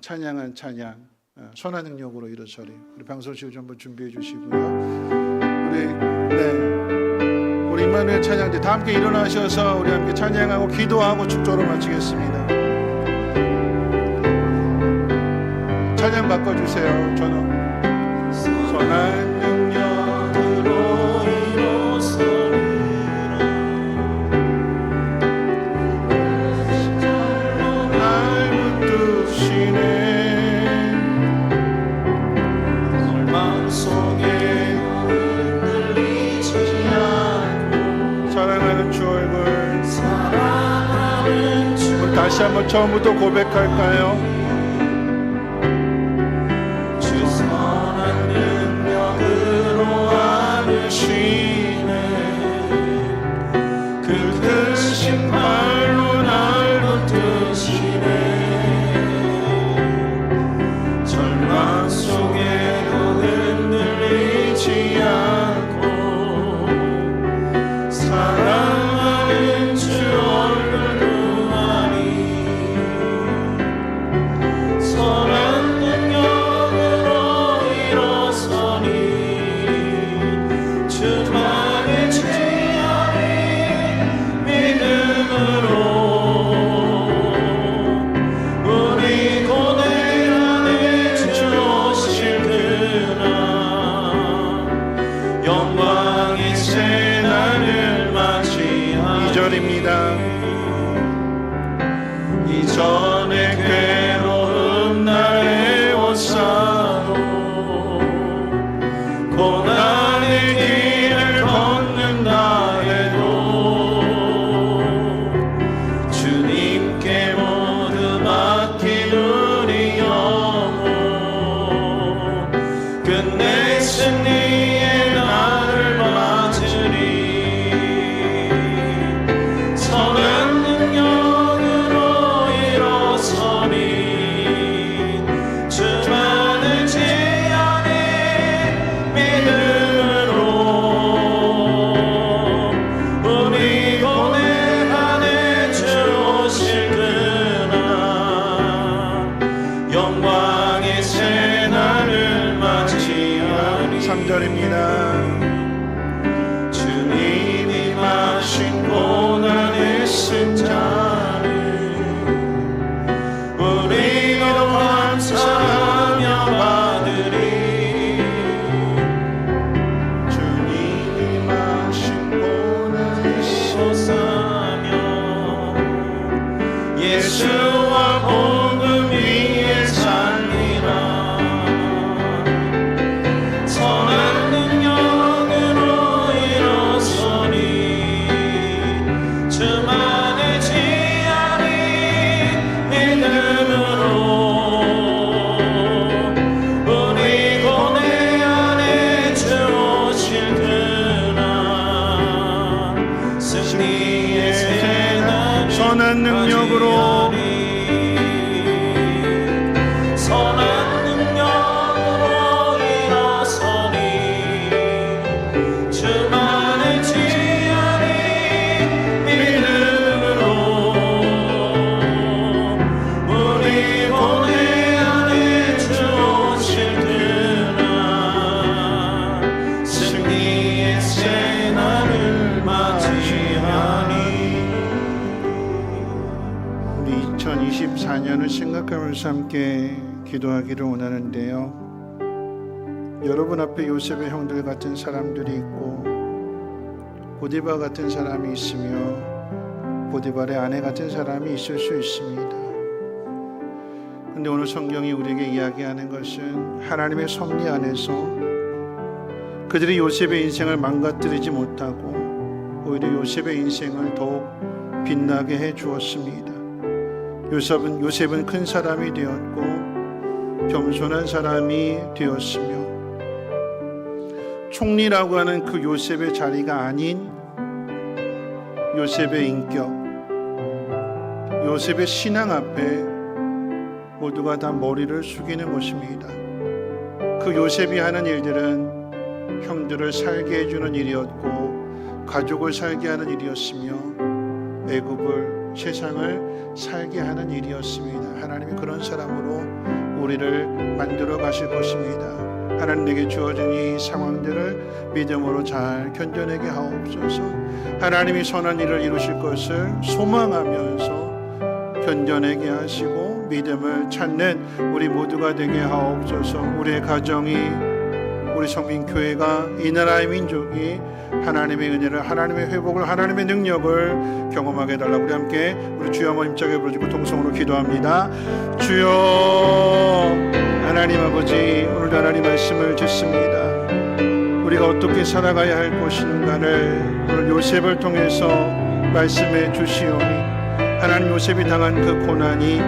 찬양한 찬양, 선한 능력으로 일어서리. 우리 방송실 좀 한번 준비해 주시고요. 우리 임마누엘 찬양대 다 함께 일어나셔서 우리 함께 찬양하고 기도하고 축도로 마치겠습니다. 찬양 바꿔주세요. 저는 선한 능력으로 일어서리라. 날 붙드시네. 절망 속에 흔들리지 않고 사랑하는 주 얼굴, 우리 다시 한번 처음부터 고백할까요? 믿음 3절입니다. 이전에 괴로운 나의 옷사로 고난의 길을 걷는다 해도 주님께 모두 맡긴 우리 영혼 끝내 승리의 날을 맞으리 선한 능력으로 일어서리 주만을 제안해 믿음으로 우리 고뇌하네 주 오실 그날 영광의 새 날을 맞이하리 3절입니다. 주님이 마신 고난의 승자를 우리도 감사하며 받으리 주님이 마신 고난의 솟아며 예수와 복음 위에 살리라 선한 능력으로 일어서리 주만을 지하리 믿음으로 우리 고뇌 안에 주 오실 그날 승리의 새날 선한 능력으로 선한 능력으로 일어서리 주만을 지하리 믿음으로 우리 고뇌 안에 주 오실 그날 승리의 새 날을 맞이하리 우리 2024년을 생각하면서 함께 기도하기를 원하는데요. 여러분 앞에 요셉의 형들 같은 사람들이 있고 보디바 같은 사람이 있으며 보디발의 아내 같은 사람이 있을 수 있습니다. 그런데 오늘 성경이 우리에게 이야기하는 것은 하나님의 섭리 안에서 그들이 요셉의 인생을 망가뜨리지 못하고 오히려 요셉의 인생을 더욱 빛나게 해 주었습니다. 요셉은 큰 사람이 되었고 겸손한 사람이 되었으며 총리라고 하는 그 요셉의 자리가 아닌 요셉의 인격, 요셉의 신앙 앞에 모두가 다 머리를 숙이는 것입니다. 그 요셉이 하는 일들은 형들을 살게 해주는 일이었고 가족을 살게 하는 일이었으며 애굽을 세상을 살게 하는 일이었습니다. 하나님이 그런 사람으로 우리를 만들어 가실 것입니다. 하나님 내게 주어진 이 상황들을 믿음으로 잘 견뎌내게 하옵소서. 하나님이 선한 일을 이루실 것을 소망하면서 견뎌내게 하시고 믿음을 찾는 우리 모두가 되게 하옵소서. 우리의 가정이 우리 성민교회가 이 나라의 민족이 하나님의 은혜를 하나님의 회복을 하나님의 능력을 경험하게 해달라고 우리 함께 우리 주여 한번 힘차게 부르시고 통성으로 기도합니다. 주여 하나님 아버지 오늘도 하나님 말씀을 듣습니다. 우리가 어떻게 살아가야 할 것인가를 오늘 요셉을 통해서 말씀해 주시오니 하나님 요셉이 당한 그 고난이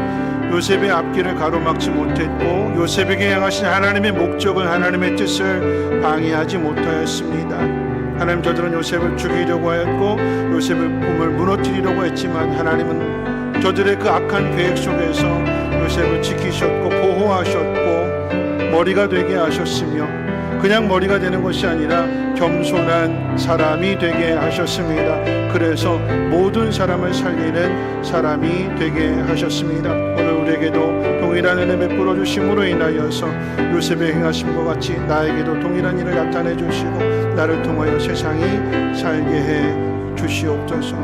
요셉의 앞길을 가로막지 못했고 요셉에게 향하신 하나님의 목적은 하나님의 뜻을 방해하지 못하였습니다. 하나님 저들은 요셉을 죽이려고 하였고 요셉의 꿈을 무너뜨리려고 했지만 하나님은 저들의 그 악한 계획 속에서 요셉을 지키셨고 보호하셨고 머리가 되게 하셨으며 그냥 머리가 되는 것이 아니라 겸손한 사람이 되게 하셨습니다. 그래서 모든 사람을 살리는 사람이 되게 하셨습니다. 오늘 우리에게도 동일한 은혜 베풀어 주심으로 인하여서 요셉의 행하심과 같이 나에게도 동일한 일을 나타내 주시고 나를 통하여 세상이 살게 해 주시옵소서.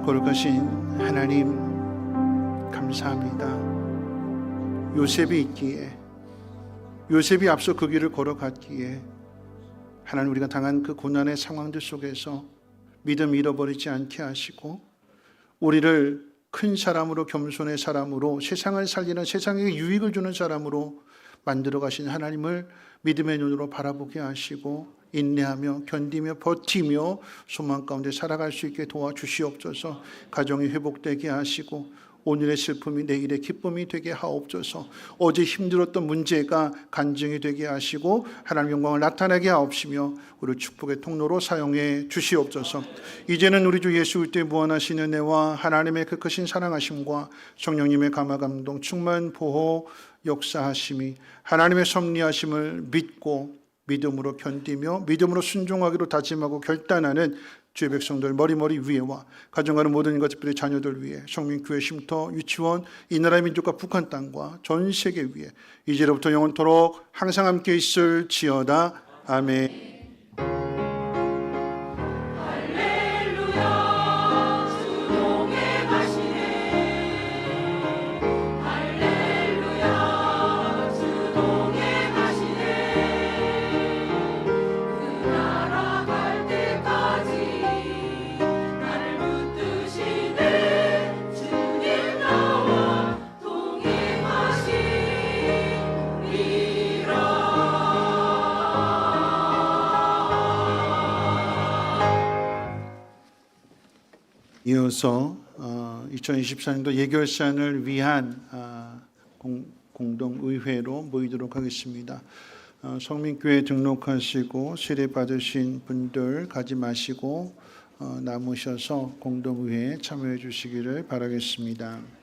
거룩하신 하나님 감사합니다. 요셉이 있기에 요셉이 앞서 그 길을 걸어갔기에 하나님 우리가 당한 그 고난의 상황들 속에서 믿음 잃어버리지 않게 하시고 우리를 큰 사람으로, 겸손의 사람으로, 세상을 살리는, 세상에게 유익을 주는 사람으로 만들어 가신 하나님을 믿음의 눈으로 바라보게 하시고 인내하며 견디며 버티며 소망 가운데 살아갈 수 있게 도와주시옵소서. 가정이 회복되게 하시고 오늘의 슬픔이 내일의 기쁨이 되게 하옵소서. 어제 힘들었던 문제가 간증이 되게 하시고 하나님 영광을 나타내게 하옵시며 우리 축복의 통로로 사용해 주시옵소서. 이제는 우리 주 예수 그리스도의 무한하신 은혜와 하나님의 그 크신 사랑하심과 성령님의 감화 감동 충만 보호 역사하심이 하나님의 섭리하심을 믿고 믿음으로 견디며 믿음으로 순종하기로 다짐하고 결단하는 주의 백성들 머리머리 위에와 가정하는 모든 인과 특별히 자녀들 위해 성민교회 쉼터 유치원 이 나라의 민족과 북한 땅과 전 세계 위에 이제로부터 영원토록 항상 함께 있을지어다. 아멘. 이어서 2024년도 예결산을 위한 공동의회로 모이도록 하겠습니다. 성민교회 등록하시고 세례 받으신 분들 가지 마시고 남으셔서 공동의회에 참여해 주시기를 바라겠습니다.